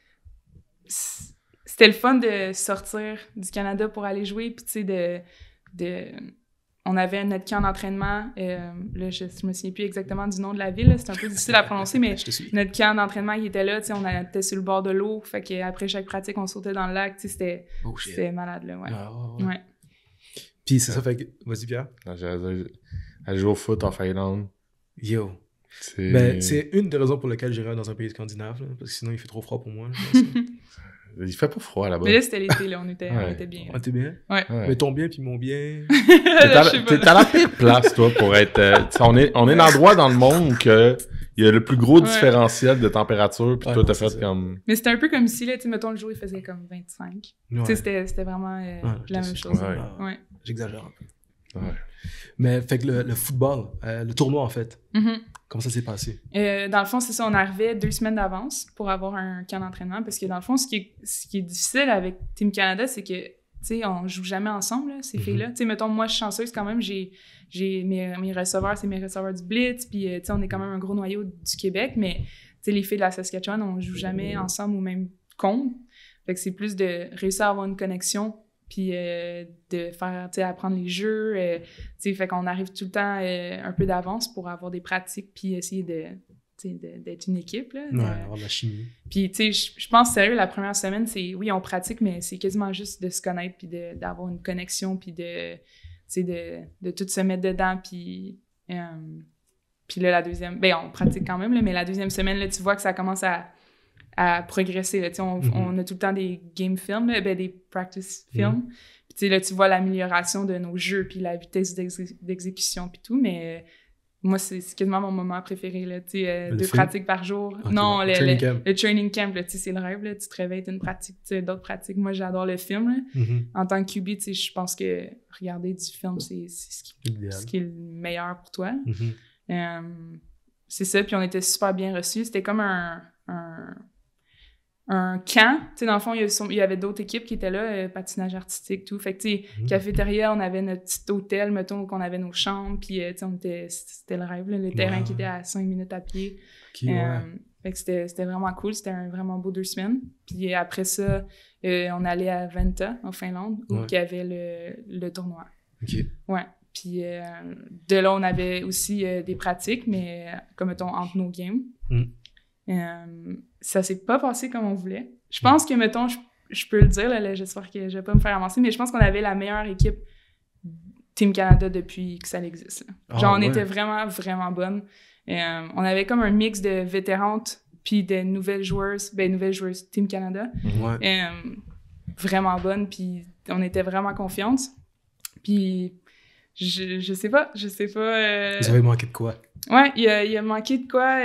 le fun de sortir du Canada pour aller jouer, puis tu sais, on avait notre camp d'entraînement, là, je me souviens plus exactement du nom de la ville, c'est un peu difficile à prononcer, mais notre camp d'entraînement, il était là, tu sais, on était sur le bord de l'eau, fait qu'après chaque pratique, on sautait dans le lac, tu sais, c'était malade, là, ouais. Ouais. Puis c'est ça, fait que... Vas-y, Pierre. Elle joue au foot en Finlande. Yo. Ben, c'est une des raisons pour lesquelles j'irais dans un pays scandinave, là, parce que sinon il fait trop froid pour moi. Là, il fait pas froid là-bas. Mais là, c'était l'été, là, on était bien. Ah, t'es bien? Ouais. Mais ton bien puis mon bien... T'es à la pire place, toi, pour être... on est l'endroit dans le monde que il y a le plus gros différentiel de température, puis toi, t'as fait comme... Mais c'était un peu comme si, là, tu sais, mettons, le jour, il faisait comme 25. Tu sais, c'était vraiment la même chose. Ouais. J'exagère un peu. Ouais. Mais fait que le football, le tournoi, en fait, comment ça s'est passé? Dans le fond, c'est ça, on arrivait 2 semaines d'avance pour avoir un camp d'entraînement, parce que dans le fond, ce qui est difficile avec Team Canada, c'est que, tu sais, on joue jamais ensemble, là, ces filles-là. Tu sais, mettons, moi, je suis chanceuse quand même, j'ai mes receveurs, c'est mes receveurs du Blitz, puis, tu sais, on est quand même un gros noyau du Québec, mais, tu sais, les filles de la Saskatchewan, on joue jamais ensemble ou même contre. Fait que c'est plus de réussir à avoir une connexion, puis de faire, tu sais, apprendre les jeux, tu sais, fait qu'on arrive tout le temps un peu d'avance pour avoir des pratiques, puis essayer d'être une équipe, là. Ouais, avoir de la chimie. Puis, tu sais, je pense, sérieux, la première semaine, c'est, oui, on pratique, mais c'est quasiment juste de se connaître, puis d'avoir une connexion, puis de tout se mettre dedans, puis là, la deuxième, ben, on pratique quand même, là, mais la deuxième semaine, là, tu vois que ça commence à progresser. Là, on a tout le temps des game films, là, ben, des practice films. Puis là, tu vois l'amélioration de nos jeux, puis la vitesse d'exécution, puis tout. Mais moi, c'est quasiment mon moment préféré. Là, 2 pratiques par jour. Okay, non, le training camp, là, c'est le rêve. Là, tu te réveilles, tu as une pratique, d'autres pratiques. Moi, j'adore le film. Là. En tant que QB, je pense que regarder du film, c'est ce qui est le meilleur pour toi. C'est ça. Puis on était super bien reçus. C'était comme un camp, tu sais, dans le fond, il y avait d'autres équipes qui étaient là, patinage artistique, tout. Fait que, tu sais, cafétéria, on avait notre petit hôtel, mettons, qu'on avait nos chambres, puis, tu sais, c'était le rêve, là, le terrain qui était à 5 minutes à pied. Fait que c'était vraiment cool, c'était un vraiment beau 2 semaines. Puis après ça, on allait à Venta, en Finlande, où il y avait le tournoi. Ouais. Puis de là, on avait aussi des pratiques, mais comme, mettons, entre nos games. Ça s'est pas passé comme on voulait. Je pense que, mettons, je peux le dire, là, j'espère que je vais pas me faire avancer, mais je pense qu'on avait la meilleure équipe Team Canada depuis que ça existe. Genre, on était vraiment, vraiment bonne. On avait comme un mix de vétérantes puis de nouvelles joueuses Team Canada. Vraiment bonnes, puis on était vraiment confiantes. Puis je sais pas. Vous avez manqué de quoi? Ouais, il a manqué de quoi.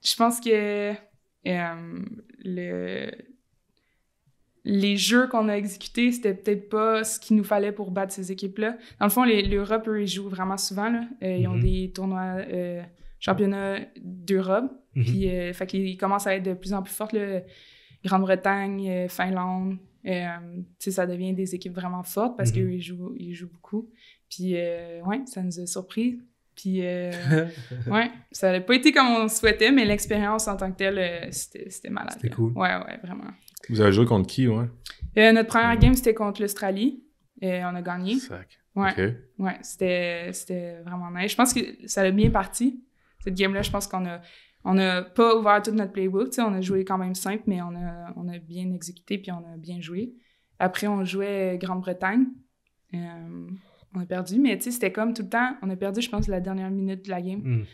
Je pense que les jeux qu'on a exécutés, c'était peut-être pas ce qu'il nous fallait pour battre ces équipes-là. Dans le fond, l'Europe, eux, ils jouent vraiment souvent. Là. Ils ont des tournois championnats d'Europe. Puis, fait qu'ils commencent à être de plus en plus fortes. Là. Grande-Bretagne, Finlande. Ça devient des équipes vraiment fortes parce qu'eux, ils jouent beaucoup. Puis, ouais, ça nous a surpris. Puis, ouais, ça n'a pas été comme on souhaitait, mais l'expérience en tant que telle, c'était malade. C'était cool. Ouais, vraiment. Vous avez joué contre qui, ouais? Notre première game, c'était contre l'Australie. On a gagné. Sac. Ouais. Okay. Ouais, c'était vraiment nice. Je pense que ça a bien parti. Cette game-là, je pense qu'on a pas ouvert tout notre playbook. On a joué quand même simple, mais on a bien exécuté puis on a bien joué. Après, on jouait Grande-Bretagne. On a perdu, mais tu sais, c'était comme tout le temps, on a perdu, je pense, la dernière minute de la game.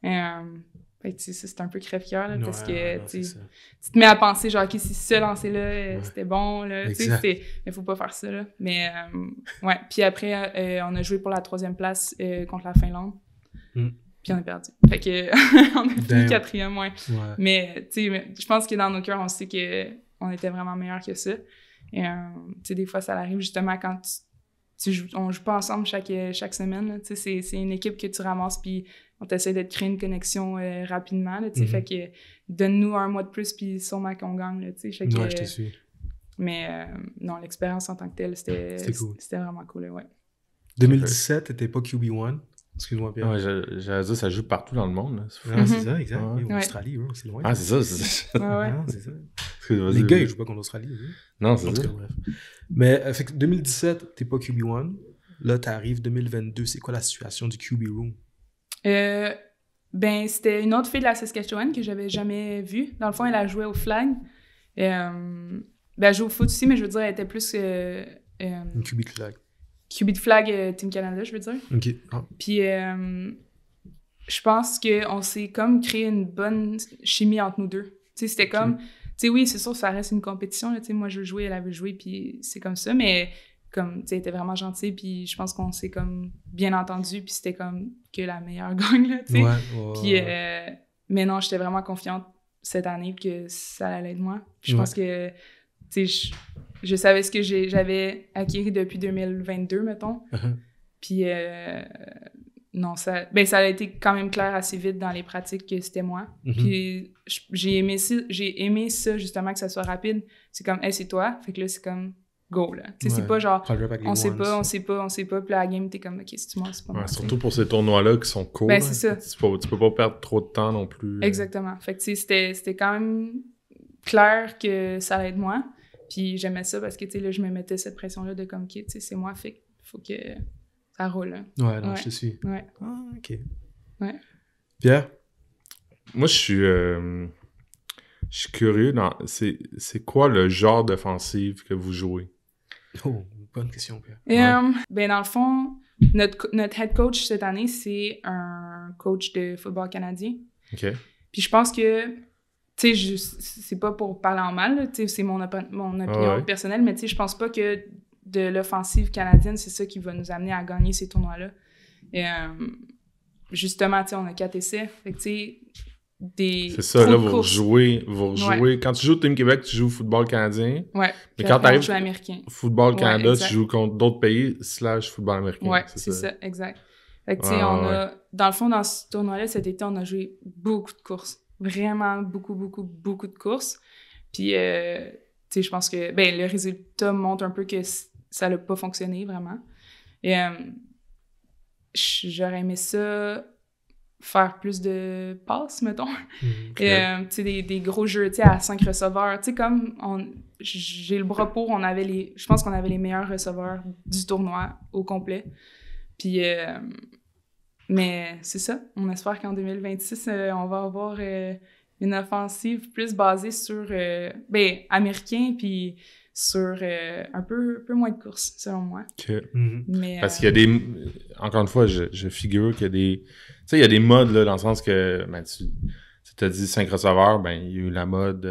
Fait que tu sais, c'est un peu crève-cœur, là, parce que tu te mets à penser, genre, OK, si ce lancer-là, c'était bon, là, tu sais, mais faut pas faire ça, là. Mais, ouais, puis après, on a joué pour la 3e place contre la Finlande, puis on a perdu. Fait que, on a fini 4e, ouais. Mais, tu sais, je pense que dans nos cœurs, on sait qu'on était vraiment meilleurs que ça. Et, tu sais, des fois, ça arrive justement quand on joue pas ensemble chaque semaine. C'est une équipe que tu ramasses puis on t'essaie de te créer une connexion rapidement. Là, fait que donne-nous un mois de plus puis sûrement qu'on gagne. Là, fait que, ouais, je te suis. Mais non, l'expérience en tant que telle, c'était cool. C'était vraiment cool. Ouais. 2017, t'étais pas QB1. Excuse-moi, Pierre. Ouais, j'allais dire, ça joue partout dans le monde. Là. C'est ça, exact. Ouais. Australie, c'est loin. Ah, c'est ça. C'est ça. Les gars, ils jouent pas contre l'Australie. Non, c'est ça. Bref. Mais fait que 2017, t'es pas QB1. Là, t'arrives 2022. C'est quoi la situation du QB Room? Ben, c'était une autre fille de la Saskatchewan que j'avais jamais vue. Dans le fond, elle a joué au flag. Ben, elle joue au foot aussi, mais je veux dire, elle était plus... une QB flag. QB de flag Team Canada, je veux dire. OK. Ah. Puis je pense qu'on s'est comme créé une bonne chimie entre nous deux. Tu sais, c'était comme... Tu sais, oui, c'est sûr, ça reste une compétition. Tu sais, moi, je veux jouer, elle veut jouer, puis c'est comme ça. Mais comme, tu sais, elle était vraiment gentille, puis je pense qu'on s'est comme bien entendu, puis c'était comme que la meilleure gagne, là, tu sais. Puis, mais non, j'étais vraiment confiante cette année que ça allait être moi. Puis je pense que, tu sais, je savais ce que j'avais acquis depuis 2022, mettons. Puis... non, ça a été quand même clair assez vite dans les pratiques que c'était moi. Puis j'ai aimé ça, justement, que ça soit rapide. C'est comme, hey, c'est toi. Fait que là, c'est comme, go, là. Tu sais, c'est pas genre, on sait pas. Puis la game, t'es comme, OK, c'est moi, c'est pas moi. Surtout pour ces tournois-là qui sont courts. Ben, c'est ça. Tu peux pas perdre trop de temps non plus. Exactement. Fait que, tu sais, c'était quand même clair que ça allait être moi. Puis j'aimais ça parce que, tu sais, là, je me mettais cette pression-là de comme, OK, tu sais, c'est moi. Fait qu'il faut que... ça roule. Hein. Ouais, non, je te suis. Ouais. Ah, OK. Ouais. Pierre? Moi, je suis curieux. C'est quoi le genre d'offensive que vous jouez? Oh, bonne question, Pierre. Ben, dans le fond, notre head coach cette année, c'est un coach de football canadien. OK. Puis je pense que, tu sais, c'est pas pour parler en mal, tu sais, c'est mon opinion personnelle, mais tu sais, je pense pas que de l'offensive canadienne, c'est ça qui va nous amener à gagner ces tournois-là. Et justement, tu sais, on a 4 essais. Fait que, tu sais, c'est ça, là, vous rejouez. Quand tu joues Team Québec, tu joues football canadien. Ouais. Mais quand tu arrives américain. Football Canada, tu joues contre d'autres pays / football américain. Ouais, c'est ça, exact. Fait que, tu sais, dans le fond, dans ce tournoi-là, cet été, on a joué beaucoup de courses. Vraiment beaucoup de courses. Puis, tu sais, je pense que, ben, le résultat montre un peu que ça n'a pas fonctionné, vraiment. Et j'aurais aimé ça faire plus de passes, mettons. Et, tu sais, des gros jeux, tu sais, à 5 receveurs. Tu sais, comme j'ai le bras pour, je pense qu'on avait les meilleurs receveurs du tournoi au complet. Puis, mais c'est ça. On espère qu'en 2026, on va avoir une offensive plus basée sur, américain, puis sur un peu moins de courses, selon moi. Okay. Mais, parce qu'il y a des... Encore une fois, je figure qu'il y a des... Tu sais, il y a des modes, là, dans le sens que, ben, tu t'as dit 5 receveurs, ben, il y a eu la mode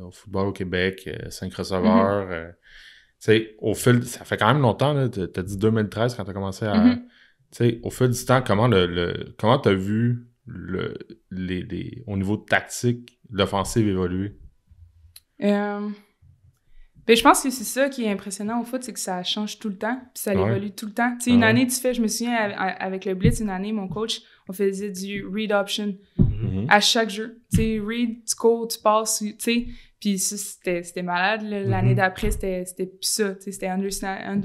au football au Québec, 5 receveurs. Tu sais, au fil... Ça fait quand même longtemps, là. T'as dit 2013 quand t'as commencé à... Tu sais, au fil du temps, comment t'as vu au niveau tactique, l'offensive évoluer? Ben, je pense que c'est ça qui est impressionnant au foot, c'est que ça change tout le temps, puis ça évolue tout le temps. Tu sais, une année, je me souviens, avec le Blitz, une année, mon coach, on faisait du read option à chaque jeu. Tu sais, read, tu cours, tu passes, tu sais, puis ça, c'était malade. L'année d'après, c'était plus ça, tu sais, c'était under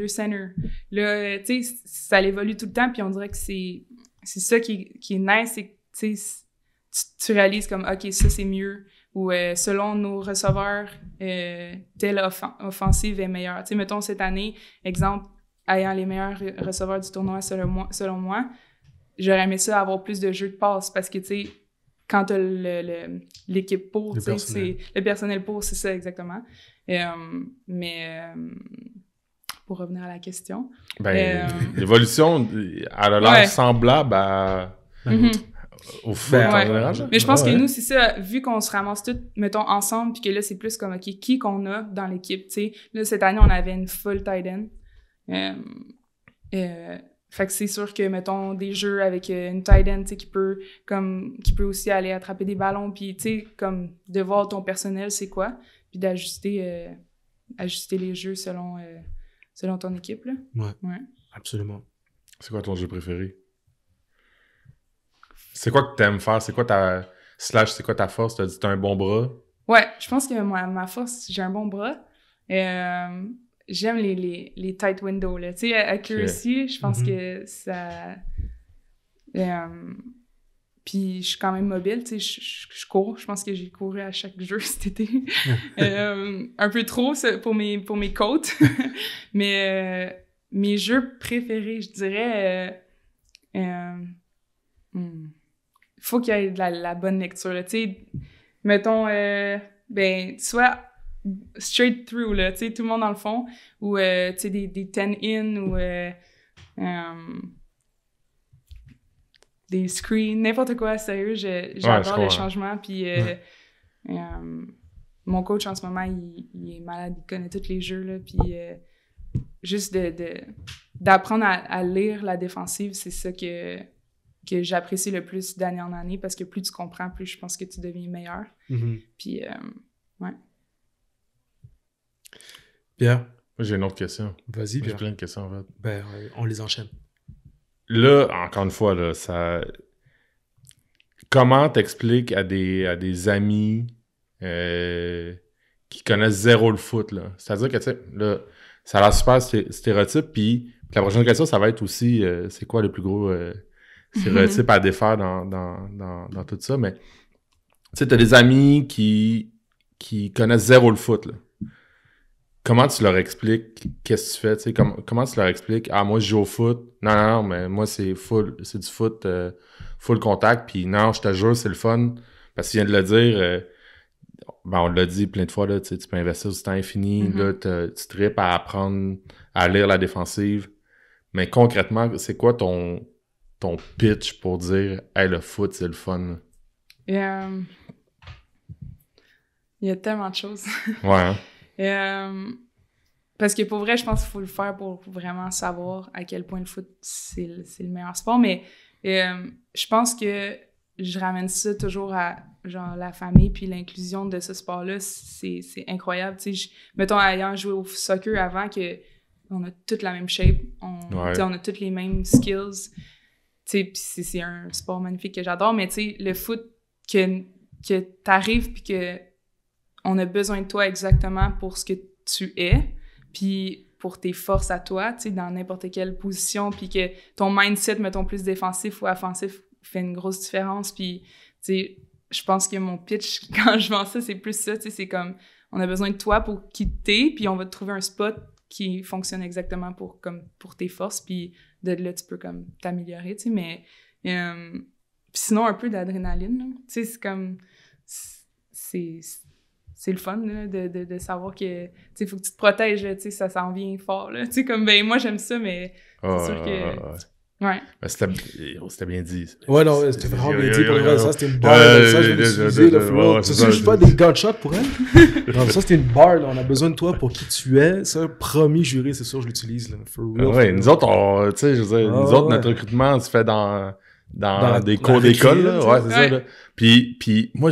center. Là, tu sais, ça évolue tout le temps, puis on dirait que c'est ça qui est nice, c'est que, tu sais, tu réalises comme, OK, ça, c'est mieux. Ou selon nos receveurs, telle offensive est meilleure. Tu sais, mettons, cette année, exemple, ayant les meilleurs receveurs du tournoi selon moi, j'aurais aimé ça avoir plus de jeux de passe parce que, tu sais, quand t'as l'équipe pour, tu sais, c'est le personnel pour, c'est ça exactement. Mais pour revenir à la question... Ben, l'évolution, elle a l'air semblable à... Au foot en général. Mais je pense que nous, c'est ça, vu qu'on se ramasse tous, mettons, ensemble, puis que là, c'est plus comme, OK, qui qu'on a dans l'équipe, tu sais. Là, cette année, on avait une full tight end. Fait que c'est sûr que, mettons, des jeux avec une tight end, tu sais, qui peut aussi aller attraper des ballons, puis, tu sais, comme, de voir ton personnel, c'est quoi, puis d'ajuster les jeux selon ton équipe, là. Ouais. Absolument. C'est quoi ton jeu préféré? C'est quoi que t'aimes faire? C'est quoi ta force? T'as dit que t'as un bon bras? Ouais, je pense que ma force, j'ai un bon bras. J'aime les tight windows, là. Tu sais, accuracy, je pense que ça... puis je suis quand même mobile, tu sais, je cours. Je pense que j'ai couru à chaque jeu cet été. Un peu trop pour mes côtes. Mais mes jeux préférés, je dirais... faut qu'il y ait de la bonne lecture, là. Tu sais, mettons, soit straight through, là, tu sais, tout le monde dans le fond, ou, tu sais, des 10 in, ou, des screens, n'importe quoi, sérieux, j'adore le changement, puis mon coach en ce moment, il est malade, il connaît tous les jeux, là, puis juste d'apprendre à lire la défensive, c'est ça que j'apprécie le plus d'année en année, parce que plus tu comprends, plus je pense que tu deviens meilleur. Puis, ouais. Pierre? J'ai une autre question. Vas-y, Pierre. J'ai plein de questions, en fait. Ben, on les enchaîne. Là, encore une fois, là, comment t'expliques à des amis qui connaissent zéro le foot, là? C'est-à-dire que, tu sais, là, ça a l'air super stéréotype, puis la prochaine question, ça va être aussi, c'est quoi le plus gros stéréotype à défaire dans tout ça, mais, tu sais, t'as des amis qui connaissent zéro le foot, là. Comment tu leur expliques qu'est-ce que tu fais, tu sais, comment tu leur expliques, moi je joue au foot, non, mais moi c'est du foot full contact, puis non, je te jure, c'est le fun, parce qu'il vient de le dire, on l'a dit plein de fois, là, tu peux investir du temps infini, là, tu tripes à apprendre à lire la défensive, mais concrètement, c'est quoi ton pitch pour dire, hey, le foot, c'est le fun? Il y a tellement de choses. Ouais, parce que pour vrai, je pense qu'il faut le faire pour vraiment savoir à quel point le foot, c'est le meilleur sport, mais je pense que je ramène ça toujours à genre la famille puis l'inclusion de ce sport-là, c'est incroyable. Tu sais, mettons, ayant joué au soccer avant, on a toute la même shape, on a toutes les mêmes skills. Tu sais, puis c'est un sport magnifique que j'adore, mais tu sais, le foot, que t'arrives puis que on a besoin de toi exactement pour ce que tu es, puis pour tes forces à toi, tu sais, dans n'importe quelle position, puis que ton mindset, mettons, plus défensif ou offensif fait une grosse différence, puis, tu sais, je pense que mon pitch, quand je vends ça, c'est plus ça, tu sais, c'est comme, on a besoin de toi pour quitter, puis on va te trouver un spot qui fonctionne exactement pour tes forces, puis de là, tu peux comme t'améliorer, tu sais, mais sinon, un peu d'adrénaline, tu sais, c'est comme, c'est le fun, là, de savoir que, tu sais, il faut que tu te protèges, tu sais, ça s'en vient fort, là. Tu sais, comme, ben, moi, j'aime ça, mais c'est sûr que... Ouais. Ben, c'était bien dit. Ouais, non, c'était vraiment bien dit pour vrai. Ça, c'était une barre. Ça, je vais l'utiliser, là, for real. Je fais des gunshots pour elle. Non, ça, c'était une barre, là. On a besoin de toi pour qui tu es. Ça, promis, juré, c'est sûr, je l'utilise, là. For real. Ouais, nous autres, tu sais, je veux dire, nous autres, notre recrutement se fait dans des cours d'école, là. Ouais, c'est ça, là. Puis moi,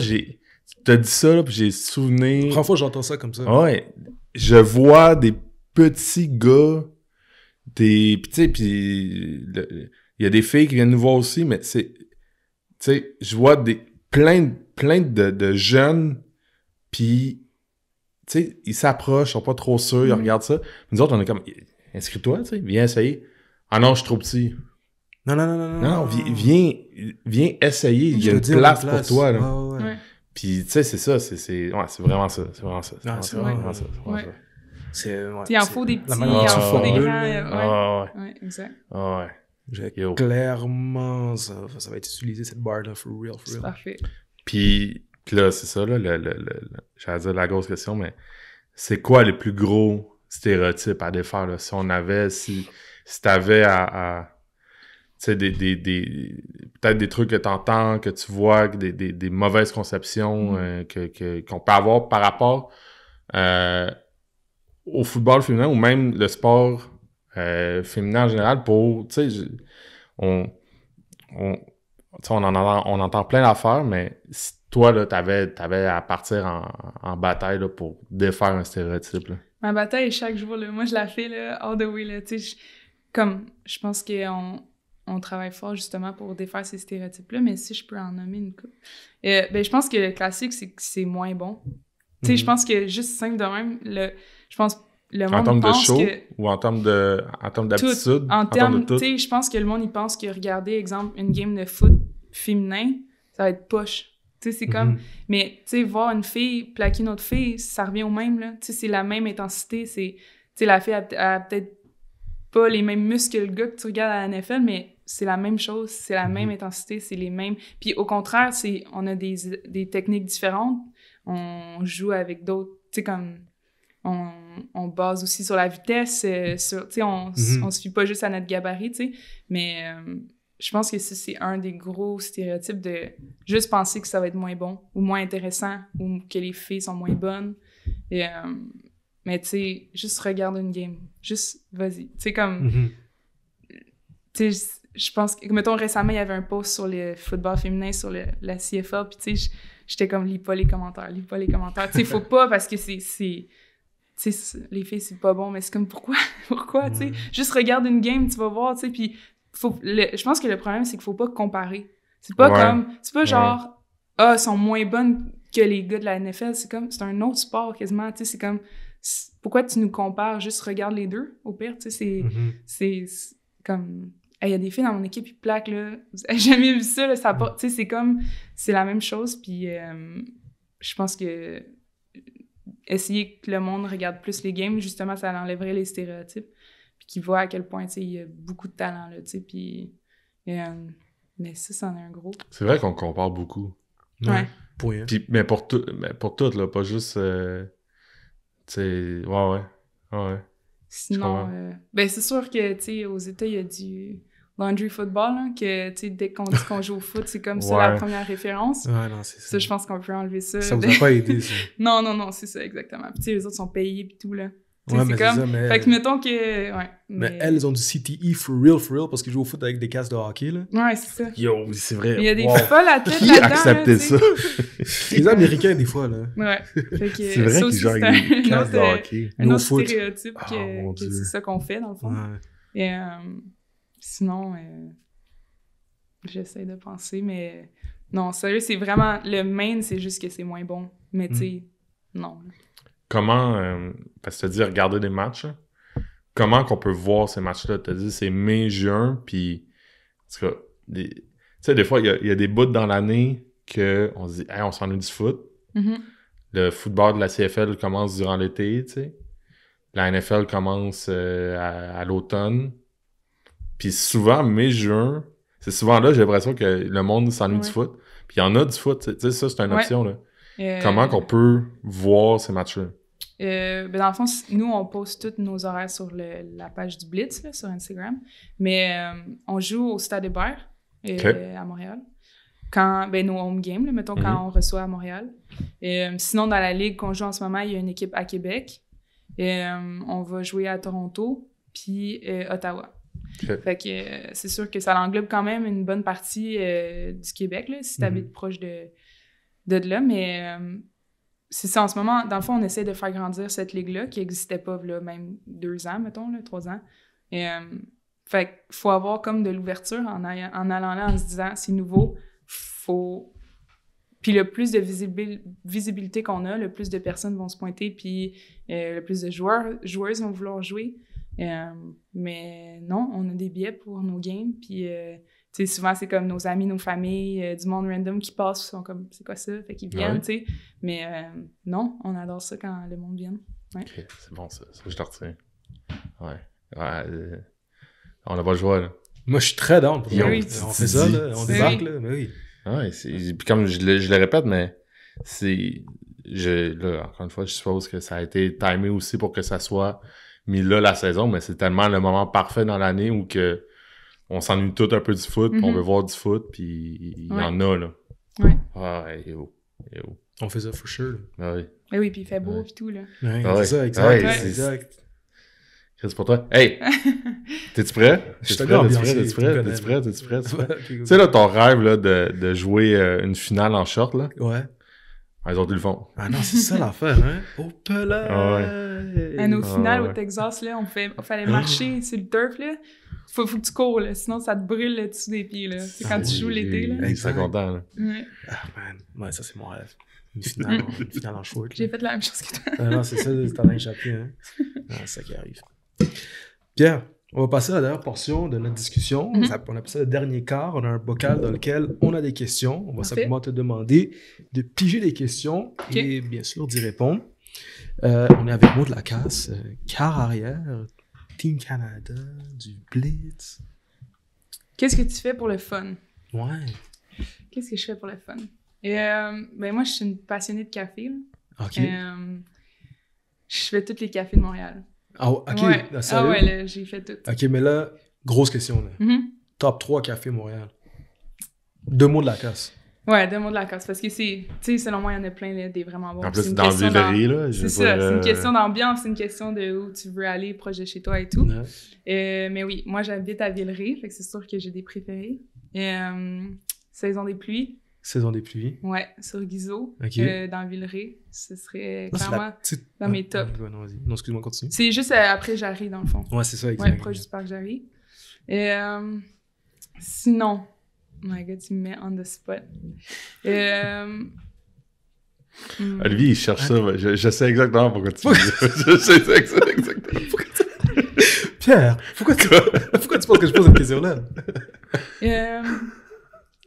t'as dit ça, là, puis j'ai souvenir... La première fois, j'entends ça comme ça. Ouais. Je vois des petits gars, puis tu sais, puis il y a des filles qui viennent nous voir aussi, mais c'est... Tu sais, je vois plein de jeunes, puis tu sais, ils s'approchent, ils sont pas trop sûrs, ils regardent ça. Nous autres, on est comme, inscris-toi, tu sais, viens essayer. Ah non, je suis trop petit. Non, viens essayer, il y a une place pour toi, là. Ouais. Puis, tu sais, c'est ça, c'est vraiment ça. C'est vraiment ça. C'est vraiment ça. Il en faut des petits, il en faut des grands. Ouais, exact. Ouais. Clairement, ça va être utilisé, cette barre-là, for real. C'est parfait. Puis là, c'est ça, là, j'allais dire la grosse question, mais c'est quoi les plus gros stéréotypes à défaire, là? Si t'avais à tu sais, peut-être des trucs que t'entends, que tu vois, des mauvaises conceptions qu'on peut avoir par rapport au football féminin ou même le sport féminin en général pour, tu sais, on entend plein d'affaires, mais si toi, là, t'avais à partir en bataille là, pour défaire un stéréotype, là. Ma bataille est chaque jour, là. Moi, je la fais, là, all the way, là. Tu sais, je pense qu'on travaille fort, justement, pour défaire ces stéréotypes-là, mais si je peux en nommer une couple. Je pense que le classique, c'est que c'est moins bon. Tu sais, je pense que juste simple de même, je pense le monde pense que... En termes de show ou en termes d'aptitude? En termes de tout. Tu sais, je pense que le monde, il pense que regarder, exemple, une game de foot féminin, ça va être poche. Tu sais, c'est comme... Mais, tu sais, voir une fille plaquer une autre fille, ça revient au même, là. Tu sais, c'est la même intensité. Tu sais, la fille a peut-être pas les mêmes muscles que le gars que tu regardes à la NFL, mais c'est la même chose, c'est la même intensité, c'est les mêmes... Puis au contraire, on a des techniques différentes. On joue avec d'autres... Tu sais, comme... On on base aussi sur la vitesse, on se fie pas juste à notre gabarit, tu sais, mais je pense que c'est un des gros stéréotypes de juste penser que ça va être moins bon ou moins intéressant ou que les filles sont moins bonnes. Et, mais tu sais, juste regarde une game. Juste, vas-y. Tu sais, comme... Tu sais, je pense que, mettons, récemment, il y avait un post sur le football féminin sur la CFL, puis tu sais, j'étais comme, lis pas les commentaires. Tu sais, faut pas, parce que tu sais, les filles, c'est pas bon, mais c'est comme, pourquoi, tu sais? Juste regarde une game, tu vas voir, tu sais, puis je pense que le problème, c'est qu'il faut pas comparer. C'est pas c'est pas genre, ils sont moins bonnes que les gars de la NFL, c'est un autre sport quasiment, tu sais, c'est comme, pourquoi tu nous compares? Juste regarde les deux, au pire, tu sais, c'est comme... Il y a des filles dans mon équipe, ils plaquent, là. Vous avez jamais vu ça, là, ça tu sais, c'est comme... C'est la même chose, puis je pense que essayer que le monde regarde plus les games, justement, ça enlèverait les stéréotypes, puis qu'ils voient à quel point, tu sais, il y a beaucoup de talent, là, tu sais, puis... mais ça en est un gros. C'est vrai qu'on compare beaucoup. Ouais. Puis, mais pour tout, là, pas juste... tu sais, ouais. Sinon, ben c'est sûr que, tu sais, aux États, il y a du... laundry football, là, que, tu sais, dès qu'on dit qu'on joue au foot, c'est comme ça la première référence. Ouais, non, c'est ça. Ça, je pense qu'on peut enlever ça. Ça vous a pas aidé, ça? Non, c'est ça, exactement. Puis, tu sais, les autres sont payés pis tout, là. Ouais, mais comme... c'est ça, mais... Fait que, mettons que... Ouais, mais elles ont du CTE for real, parce qu'ils jouent au foot avec des casques de hockey, là. Ouais, c'est ça. Yo, c'est vrai. Mais il y a des folles à tête Qui là-dedans, acceptait là, ça? Les Américains, des fois, là. Ouais. Fait que, c'est vrai qu'ils jouent avec des casques de hockey. Un autre foot. stéréotype que c'est ça qu'on fait, dans le fond. Ouais. Et sinon... j'essaie de penser, mais non, sérieux, c'est vraiment... Le main, c'est juste que c'est moins bon. Mais tu sais, non. Comment... parce que tu as dit regarder des matchs, là. Comment qu'on peut voir ces matchs-là? Tu as dit c'est mai, juin, puis... En tout cas, tu sais, des fois, il y a des bouts dans l'année qu'on se dit « Hey, on s'ennuie du foot. Le football de la CFL commence durant l'été, tu sais. La NFL commence à l'automne. Puis souvent, mai, juin... C'est souvent là, j'ai l'impression que le monde s'ennuie du foot. Puis il y en a du foot, tu sais, ça, c'est une option, là. Comment qu'on peut voir ces matchs-là? Ben dans le fond, nous, on poste tous nos horaires sur la page du Blitz, là, sur Instagram. Mais on joue au Stade Hébert, à Montréal. Ben, nos home games, là, mettons, quand on reçoit à Montréal. Sinon, dans la ligue qu'on joue en ce moment, il y a une équipe à Québec. On va jouer à Toronto, puis Ottawa. Fait que c'est sûr que ça englobe quand même une bonne partie du Québec, là, si tu habites proche de là, mais c'est ça, en ce moment, dans le fond, on essaie de faire grandir cette ligue-là, qui n'existait pas, là, même 2 ans, mettons, là, 3 ans. Fait qu'il faut avoir comme de l'ouverture en allant là, en se disant, c'est nouveau, faut... Puis le plus de visibilité qu'on a, le plus de personnes vont se pointer, puis le plus de joueuses vont vouloir jouer. Mais non, on a des billets pour nos games, puis tu sais, souvent c'est comme nos amis, nos familles, du monde random qui passent, sont comme c'est quoi ça, fait qu'ils viennent, tu sais. Mais non, on adore ça quand le monde vient. Ouais. Ok, c'est bon ça je te retiens. On n'a pas le choix, là. Moi je suis très down pour ça. Oui, on fait ça, là, on débarque, là, mais oui. Ouais, puis comme je le répète, mais c'est... Là, encore une fois, je suppose que ça a été timé aussi pour que ça soit mis là la saison, mais c'est tellement le moment parfait dans l'année où que on s'ennuie tout un peu du foot, on veut voir du foot, puis il y en a, là. Ouais. Ah, yo. On fait ça for sure. Ah oui. Mais oui, puis il fait beau, puis tout, là. Ouais, Ah c'est ça, exact. Ouais, exact. C'est pour toi. Hey! T'es-tu prêt? T'es-tu prêt? Tu sais, là, ton rêve, là, de jouer une finale en short, là? Ouais. Les autres, ils le font. Ah non, c'est ça l'affaire, hein? Au pelage! Ah ouais. À nos finales au Texas, là, on fallait marcher sur le turf, là. Faut que tu cours, là, sinon ça te brûle le dessous des pieds, là. C'est quand tu joues l'été, là. Ils sont contents, là. Ouais. Ah, man. Ouais, ça, c'est mon rêve. Une finale en short. J'ai fait la même chose que toi. Ah non, c'est ça, t'en as échappé, hein? Non, c'est ça qui arrive. Pierre, on va passer à la dernière portion de notre discussion. On appelle ça le dernier quart. On a un bocal dans lequel on a des questions. On va simplement te demander de piger des questions et bien sûr d'y répondre. On est avec Maud Lacasse, quart arrière, Team Canada, du Blitz. Qu'est-ce que tu fais pour le fun? Ouais. Qu'est-ce que je fais pour le fun? Ben moi, je suis une passionnée de café. Là. OK. Je fais tous les cafés de Montréal. Ah, ok. Ouais. Sérieux? Ouais, là, j'ai fait tout. Ok, mais là, grosse question. Là. Top 3 cafés Montréal. 2 mots de la casse. Ouais, 2 mots de la casse. Parce que c'est... Tu sais, selon moi, il y en a plein, là, des vraiment bons. En plus, c'est dans Villeray, là. C'est ça. C'est une question d'ambiance, c'est une question de où tu veux aller, proche de chez toi et tout. Mais oui, moi, j'habite à Villeray, fait que c'est sûr que j'ai des préférés. Saison des pluies. Saison des pluies. Ouais, sur Guizot, dans Villeray. Ce serait clairement dans mes tops. Non, vas-y. Non, excuse-moi, continue. C'est juste après Jarry, dans le fond. Ouais, c'est ça, exactement. Ouais, proche du parc Jarry. Sinon... Oh my God, tu me mets on the spot. Olivier, il cherche ça. Je sais exactement pourquoi tu dis ça. Je sais exactement pourquoi tu Pierre, pourquoi tu penses que je pose cette question-là?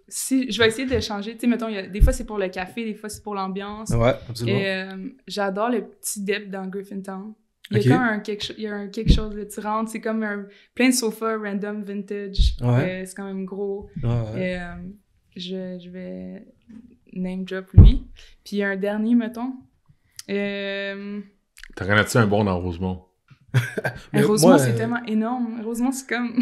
Si, je vais essayer de changer. Tu sais, mettons, des fois, c'est pour le café, des fois, c'est pour l'ambiance. Ouais, absolument. J'adore le petit dip dans Griffintown. Il y a comme quelque chose, là, tu rentres, c'est comme plein de sofas random vintage. Ouais. C'est quand même gros. Ouais. Je vais name drop lui. Puis un dernier, mettons. T'aurais-tu un bon dans Rosemont? Rosemont, c'est tellement énorme. Rosemont, c'est comme...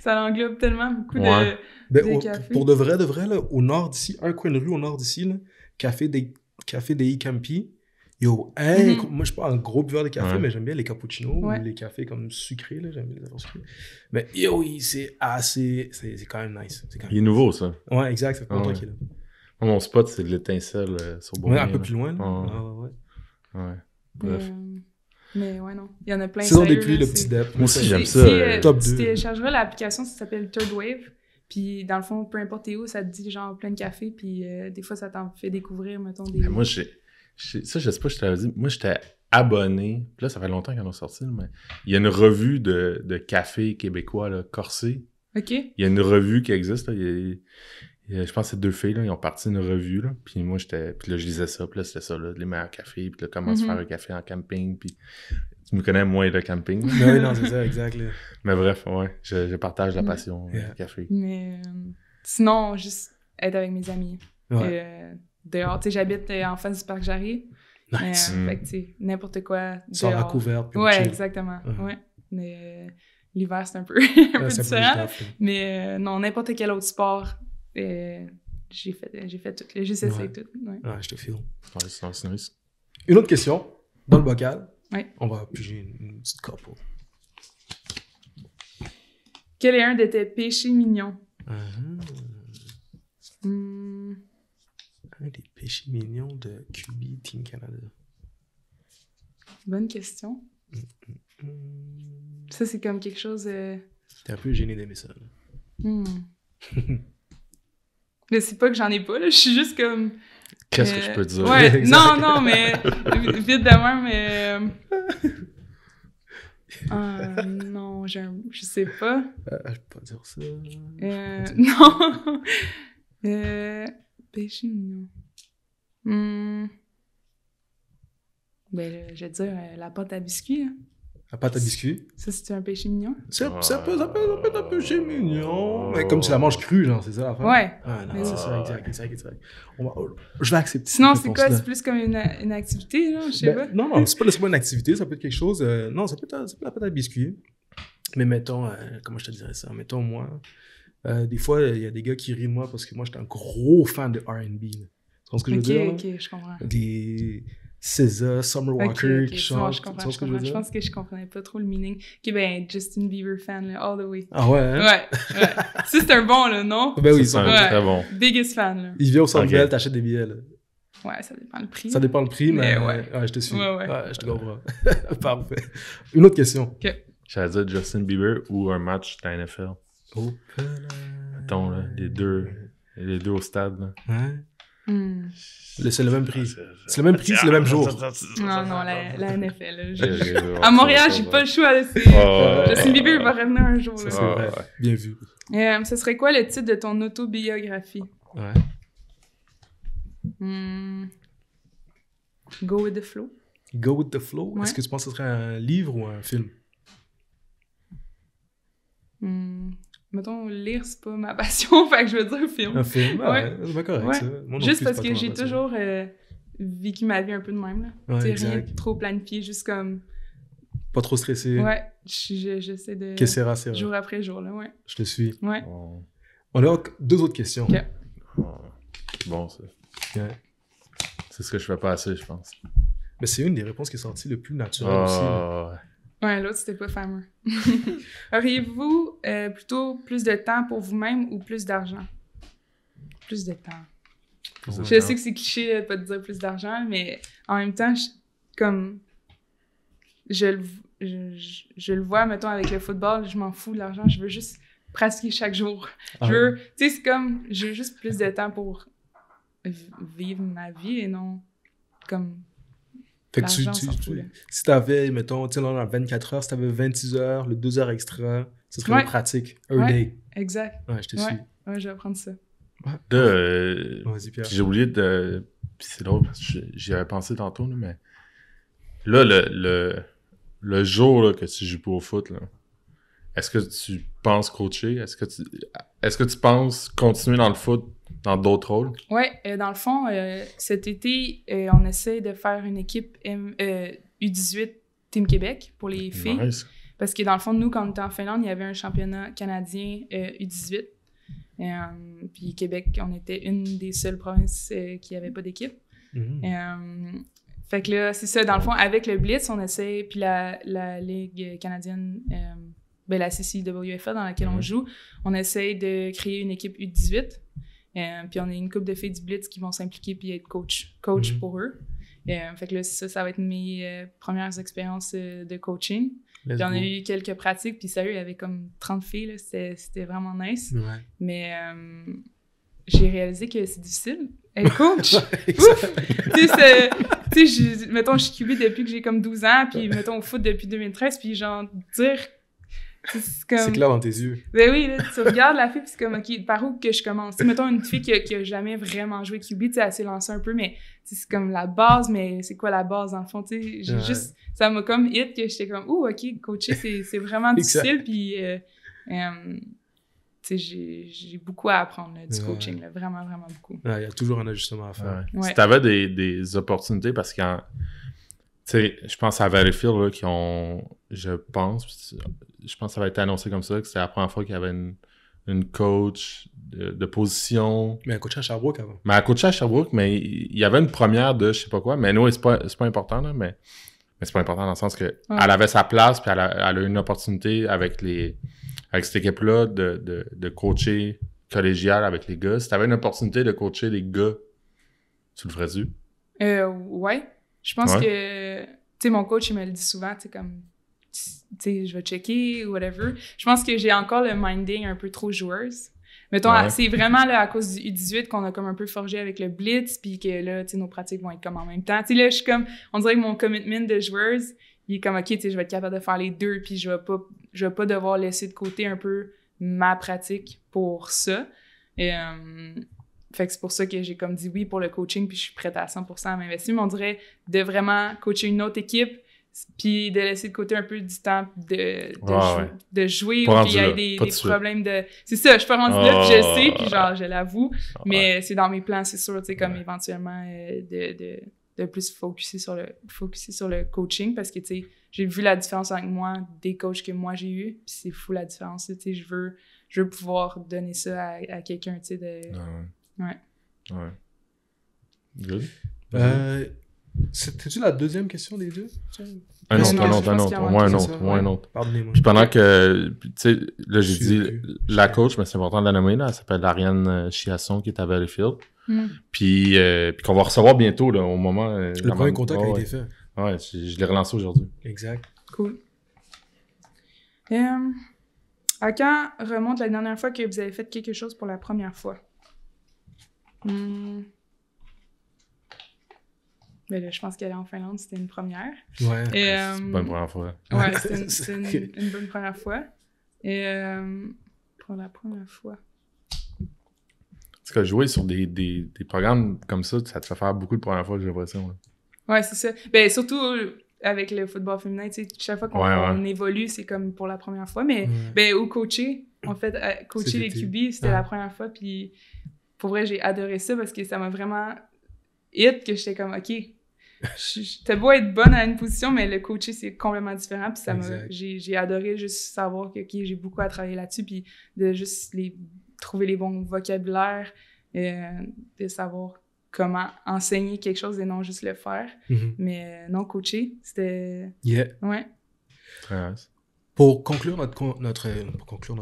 ça englobe tellement beaucoup de cafés. Pour de vrai, là, au nord d'ici, un coin de rue au nord d'ici, là, Café des Campi. Yo, moi, je suis pas un gros buveur de café, mais j'aime bien les cappuccinos ou les cafés comme sucrés, là, j'aime bien les affaires sucrées. Mais yo, c'est quand même nice. Il est nouveau, ça. Ouais, exact, ça fait longtemps qu'il est là. Mon spot, c'est de l'étincelle sur Bourgogne. Ouais, un peu plus loin, là. Ouais. Bref. Mais ouais, non. Il y en a plein. Saison des pluies, le petit dep. Moi aussi, j'aime ça. Top 2. Tu téléchargeras l'application, ça s'appelle Third Wave. Puis, dans le fond, peu importe où, ça te dit genre plein de café. Puis, des fois, ça t'en fait découvrir, mettons, des... Moi, ça, je sais pas, je t'avais dit. Moi, j'étais abonné. Puis là, ça fait longtemps qu'ils en ont sorti, mais il y a une revue de café québécois, là, Corsé. OK. Il y a une revue qui existe, là. Je pense que c'est 2 filles, là, ils ont parti une revue, là. Puis moi, puis là, je lisais ça. Puis là, c'était ça, là, les meilleurs cafés. Puis là, comment se faire un café en camping. Puis tu me connais, moi, le camping. Oui, non, c'est ça, exact. Là. Mais bref, ouais, je partage la passion du café. Mais sinon, juste être avec mes amis. Ouais. Dehors, tu sais, j'habite en face du parc Jarry. Nice. Fait que, tu sais, n'importe quoi. Sans la couverte. Ouais, chill. Exactement. Ouais. Mais l'hiver, c'est un peu différent. Mais non, n'importe quel autre sport, j'ai fait tout. J'ai juste essayé tout. Ouais, je te file. C'est nice. Une autre question, dans le bocal. Ouais. On va piger une petite couple. Quel est un de tes péchés mignons? Un des péchés mignons de QB Team Canada. Bonne question. Ça, c'est comme quelque chose... T'es un peu gêné d'aimer ça. Mais c'est pas que j'en ai pas, là. Je suis juste comme... Qu'est-ce que je peux dire? Ouais, non, mais... Vite de même, mais... non, je sais pas. Je peux pas dire ça. Non. Péché mignon. Ben, je vais dire la pâte à biscuits. Hein. La pâte à biscuits? Ça, c'est un péché mignon? Ça peut être un péché mignon. Mais comme tu la manges crue, genre, c'est ça l'affaire? Ouais. Ah non, c'est ça, exact. Je vais accepter. Sinon, c'est quoi? C'est plus comme une activité, là? Je sais pas. Non, c'est pas une activité, ça peut être quelque chose... non, ça peut être la pâte à biscuits. Mais mettons, comment je te dirais ça? Mettons, moi... des fois, il y a des gars qui rient de moi parce que moi, j'étais un gros fan de R&B. Tu comprends ce que je veux dire? Ok, je comprends. Des SZA, Summer Walker qui chantent. Je comprends ce que je veux dire? Je pense que je comprenais pas trop le meaning. Ok, ben, Justin Bieber fan, là, all the way. Ah ouais, hein? Ouais. Ça, c'est un bon, là, non? Ben oui, c'est un très bon. Biggest fan, là. Il vient au Centre Bell, t'achètes des billets, là. Ouais, ça dépend le prix. Ça dépend le prix, mais ouais, je te suis. Ouais, je te comprends. Parfait. Une autre question. Ok. J'allais dire Justin Bieber ou un match de la NFL. Mettons, là, les deux au stade. Là. Ouais. C'est le même prix. C'est le même prix, c'est le même jour. Non, la NFL. Là, à Montréal, j'ai pas le choix. Là, Justin Bieber va revenir un jour. Là. C'est vrai. Bien vu. Ce serait quoi le titre de ton autobiographie? Ouais. Go with the flow. Go with the flow? Ouais. Est-ce que tu penses que ce serait un livre ou un film? Mettons, lire, c'est pas ma passion, fait que je veux dire film. Un film? Ouais. C'est pas correct, ouais. ça. Moi non juste plus, parce c'est que pas j'ai ma passion. toujours... vécu ma vie un peu de même, là. Ouais, rien de trop planifié, juste comme... Pas trop stressé. Ouais, j'essaie de... Que c'est rare. Jour après jour, là, ouais. Je te suis. Ouais. On a 2 autres questions. OK. Bon, ça. Ouais. C'est ce que je fais pas assez, je pense. Mais c'est une des réponses qui est sortie le plus naturelle aussi. Ouais, l'autre, c'était pas fameux. Auriez-vous plutôt plus de temps pour vous-même ou plus d'argent? Plus de temps. Je sais que c'est cliché de pas te dire plus d'argent, mais en même temps, je le vois, mettons, avec le football, je m'en fous de l'argent, je veux juste pratiquer chaque jour. Tu sais, c'est comme, je veux juste plus de temps pour vivre ma vie et non comme fait que si t'avais, mettons, tu sais, là, on a 24 heures, si t'avais 26 heures, le 2 heures extra, ce serait une pratique, un day. Exact. Ouais, je te suis. Ouais, je vais prendre ça. Vas-y, Pierre. J'ai oublié de... Puis c'est drôle parce que j'y avais pensé tantôt, là, mais... Là, le jour là, que tu joues pas au foot, là, est-ce que tu penses coacher? Est-ce que tu penses continuer dans le foot dans d'autres rôles? Ouais, dans le fond, cet été, on essaie de faire une équipe U18 Team Québec pour les filles. Nice. Parce que dans le fond, nous, quand on était en Finlande, il y avait un championnat canadien U18. Puis Québec, on était une des seules provinces qui n'avait pas d'équipe. Fait que là, c'est ça, dans le fond, avec le Blitz, on essaie, puis la Ligue canadienne, la CCWFA dans laquelle on joue, on essaie de créer une équipe U18. Puis on a une couple de filles du Blitz qui vont s'impliquer puis être coach pour eux. Fait que là, ça va être mes premières expériences de coaching. Puis on a eu quelques pratiques, puis sérieux, il y avait comme 30 filles, là, c'était vraiment nice. Ouais. Mais j'ai réalisé que c'est difficile être coach. Ouf! Tu sais, mettons, je suis QB depuis que j'ai comme 12 ans, puis mettons au foot depuis 2013, puis genre, dire... C'est clair dans tes yeux. Ben oui, là, tu regardes la fille, puis c'est comme, OK, par où que je commence? T'sais, mettons une fille qui a jamais vraiment joué QB, tu sais, elle s'est lancée un peu, mais c'est comme la base, mais c'est quoi la base dans le fond? Tu sais, juste, ça m'a comme hit que j'étais comme, OK, coacher, c'est vraiment difficile, puis tu sais, j'ai beaucoup à apprendre là, du coaching, là, vraiment, vraiment beaucoup. Il y a toujours un ajustement à faire. Si t'avais des opportunités, parce que tu sais, je pense à Valleyfield, là, qui ont, je pense que ça va être annoncé comme ça, que c'était la première fois qu'il y avait une coach de position. Mais elle coachait à Sherbrooke avant. Mais elle coachait à Sherbrooke, mais il y avait une première de je sais pas quoi. Mais nous, c'est pas important, là, mais c'est pas important dans le sens que elle avait sa place, puis elle a eu une opportunité avec cette équipe-là de coacher collégial avec les gars. Si t'avais une opportunité de coacher les gars, tu le ferais-tu? Ouais. Je pense que, tu sais, mon coach, il me le dit souvent, tu sais, comme, tu sais, je vais checker ou whatever. Je pense que j'ai encore le minding un peu trop joueuse. Mettons, c'est vraiment là, à cause du U18 qu'on a comme un peu forgé avec le Blitz, puis que là, tu sais, nos pratiques vont être comme en même temps. Tu sais, là, je suis comme, on dirait que mon commitment de joueuse, il est comme, OK, tu sais, je vais être capable de faire les deux, puis je vais pas devoir laisser de côté un peu ma pratique pour ça. Fait que c'est pour ça que j'ai comme dit oui pour le coaching, puis je suis prête à 100% à m'investir. Mais on dirait de vraiment coacher une autre équipe, puis de laisser de côté un peu du temps de jouer, ou qu'il y ait des problèmes de... C'est ça, je suis pas rendue là, puis je le sais, puis genre, je l'avoue. Mais c'est dans mes plans, c'est sûr, tu sais, comme éventuellement de plus focuser sur le coaching, parce que, tu sais, j'ai vu la différence avec moi, des coachs que moi j'ai eu, puis c'est fou la différence, tu sais, je veux pouvoir donner ça à quelqu'un, tu sais, Ouais. Good. C'était-tu la deuxième question des deux? Un autre. Pardonnez-moi. Puis pendant que, tu sais, là, j'ai dit la coach, mais c'est important de la nommer, là. Elle s'appelle Ariane Chiasson, qui est à Valleyfield. Puis qu'on va recevoir bientôt, là, au moment... le premier contact a été fait. Ouais, je l'ai relancé aujourd'hui. Exact. Cool. À quand remonte la dernière fois que vous avez fait quelque chose pour la première fois? Ben là, je pense qu'aller en Finlande, c'était une première. Ouais, c'est une bonne première fois. Ouais, c'était une bonne première fois. Pour la première fois. Parce que jouer sur des programmes comme ça, ça te fait faire beaucoup de premières fois, j'ai l'impression. Ouais, c'est ça. Ben, surtout avec le football féminin, tu sais, chaque fois qu'on évolue, c'est comme pour la première fois. Mais, ou coacher. En fait, coacher les QB, c'était la première fois, puis... Pour vrai, j'ai adoré ça parce que ça m'a vraiment hit que j'étais comme, OK, j'étais beau être bonne à une position, mais le coacher, c'est complètement différent. Puis j'ai adoré juste savoir que, OK, j'ai beaucoup à travailler là-dessus, puis de juste trouver les bons vocabulaires, de savoir comment enseigner quelque chose et non juste le faire. Mais non, coacher, c'était... Yeah. Ouais. Très nice. Pour conclure notre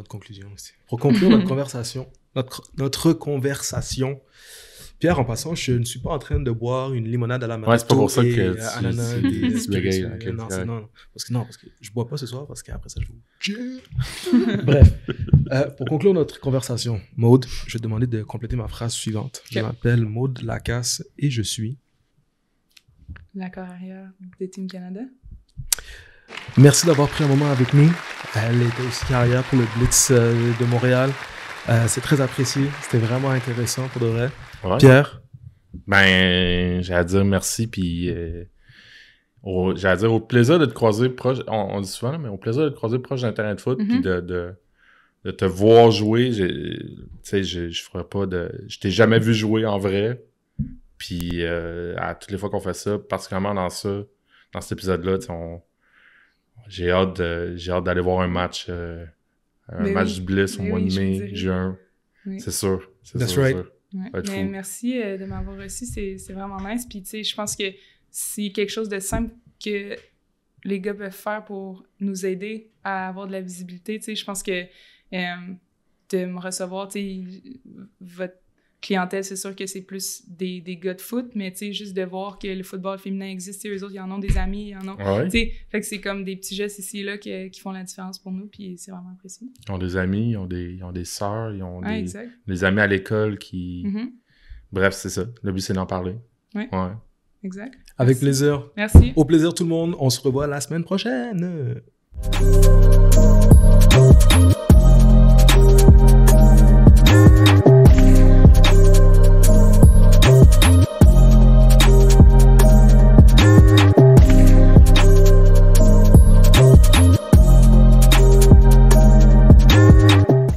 conclusion aussi. Pour conclure notre conversation, Pierre, en passant, je ne suis pas en train de boire une limonade à la marito. Ouais, c'est pas pour ça que ananas, non, parce que je bois pas ce soir, parce qu'après ça, je vous... Bref, pour conclure notre conversation, Maude, je vais te demander de compléter ma phrase suivante. Okay. Je m'appelle Maude Lacasse et je suis... la carrière de Team Canada. Merci d'avoir pris un moment avec nous. Elle était aussi carrière pour le Blitz de Montréal. C'est très apprécié. C'était vraiment intéressant pour de vrai. Ouais. Pierre? Ben, j'allais dire merci, puis j'allais dire au plaisir de te croiser proche, on dit souvent, mais au plaisir de te croiser proche d'un terrain de foot, puis de te voir jouer. Tu sais, je ferais pas de... Je t'ai jamais vu jouer en vrai, puis à toutes les fois qu'on fait ça, particulièrement dans cet épisode-là, j'ai hâte d'aller voir un match, match du Bliss au mois de mai, juin. Oui. C'est sûr. That's right. Ouais. Merci de m'avoir reçu, c'est vraiment nice. Puis, tu sais, je pense que c'est quelque chose de simple que les gars peuvent faire pour nous aider à avoir de la visibilité. Tu sais, je pense que de me recevoir, tu sais, votre clientèle, c'est sûr que c'est plus des gars de foot, mais tu sais, juste de voir que le football féminin existe, eux autres, ils en ont des amis, ils en ont... Ouais. Tu sais, fait que c'est comme des petits gestes ici et là qui font la différence pour nous, puis c'est vraiment apprécié. Ils ont des amis, ils ont des sœurs, ils ont des amis à l'école qui... Bref, c'est ça. Le but, c'est d'en parler. Ouais. Exact. Avec plaisir. Merci. Au plaisir tout le monde. On se revoit la semaine prochaine.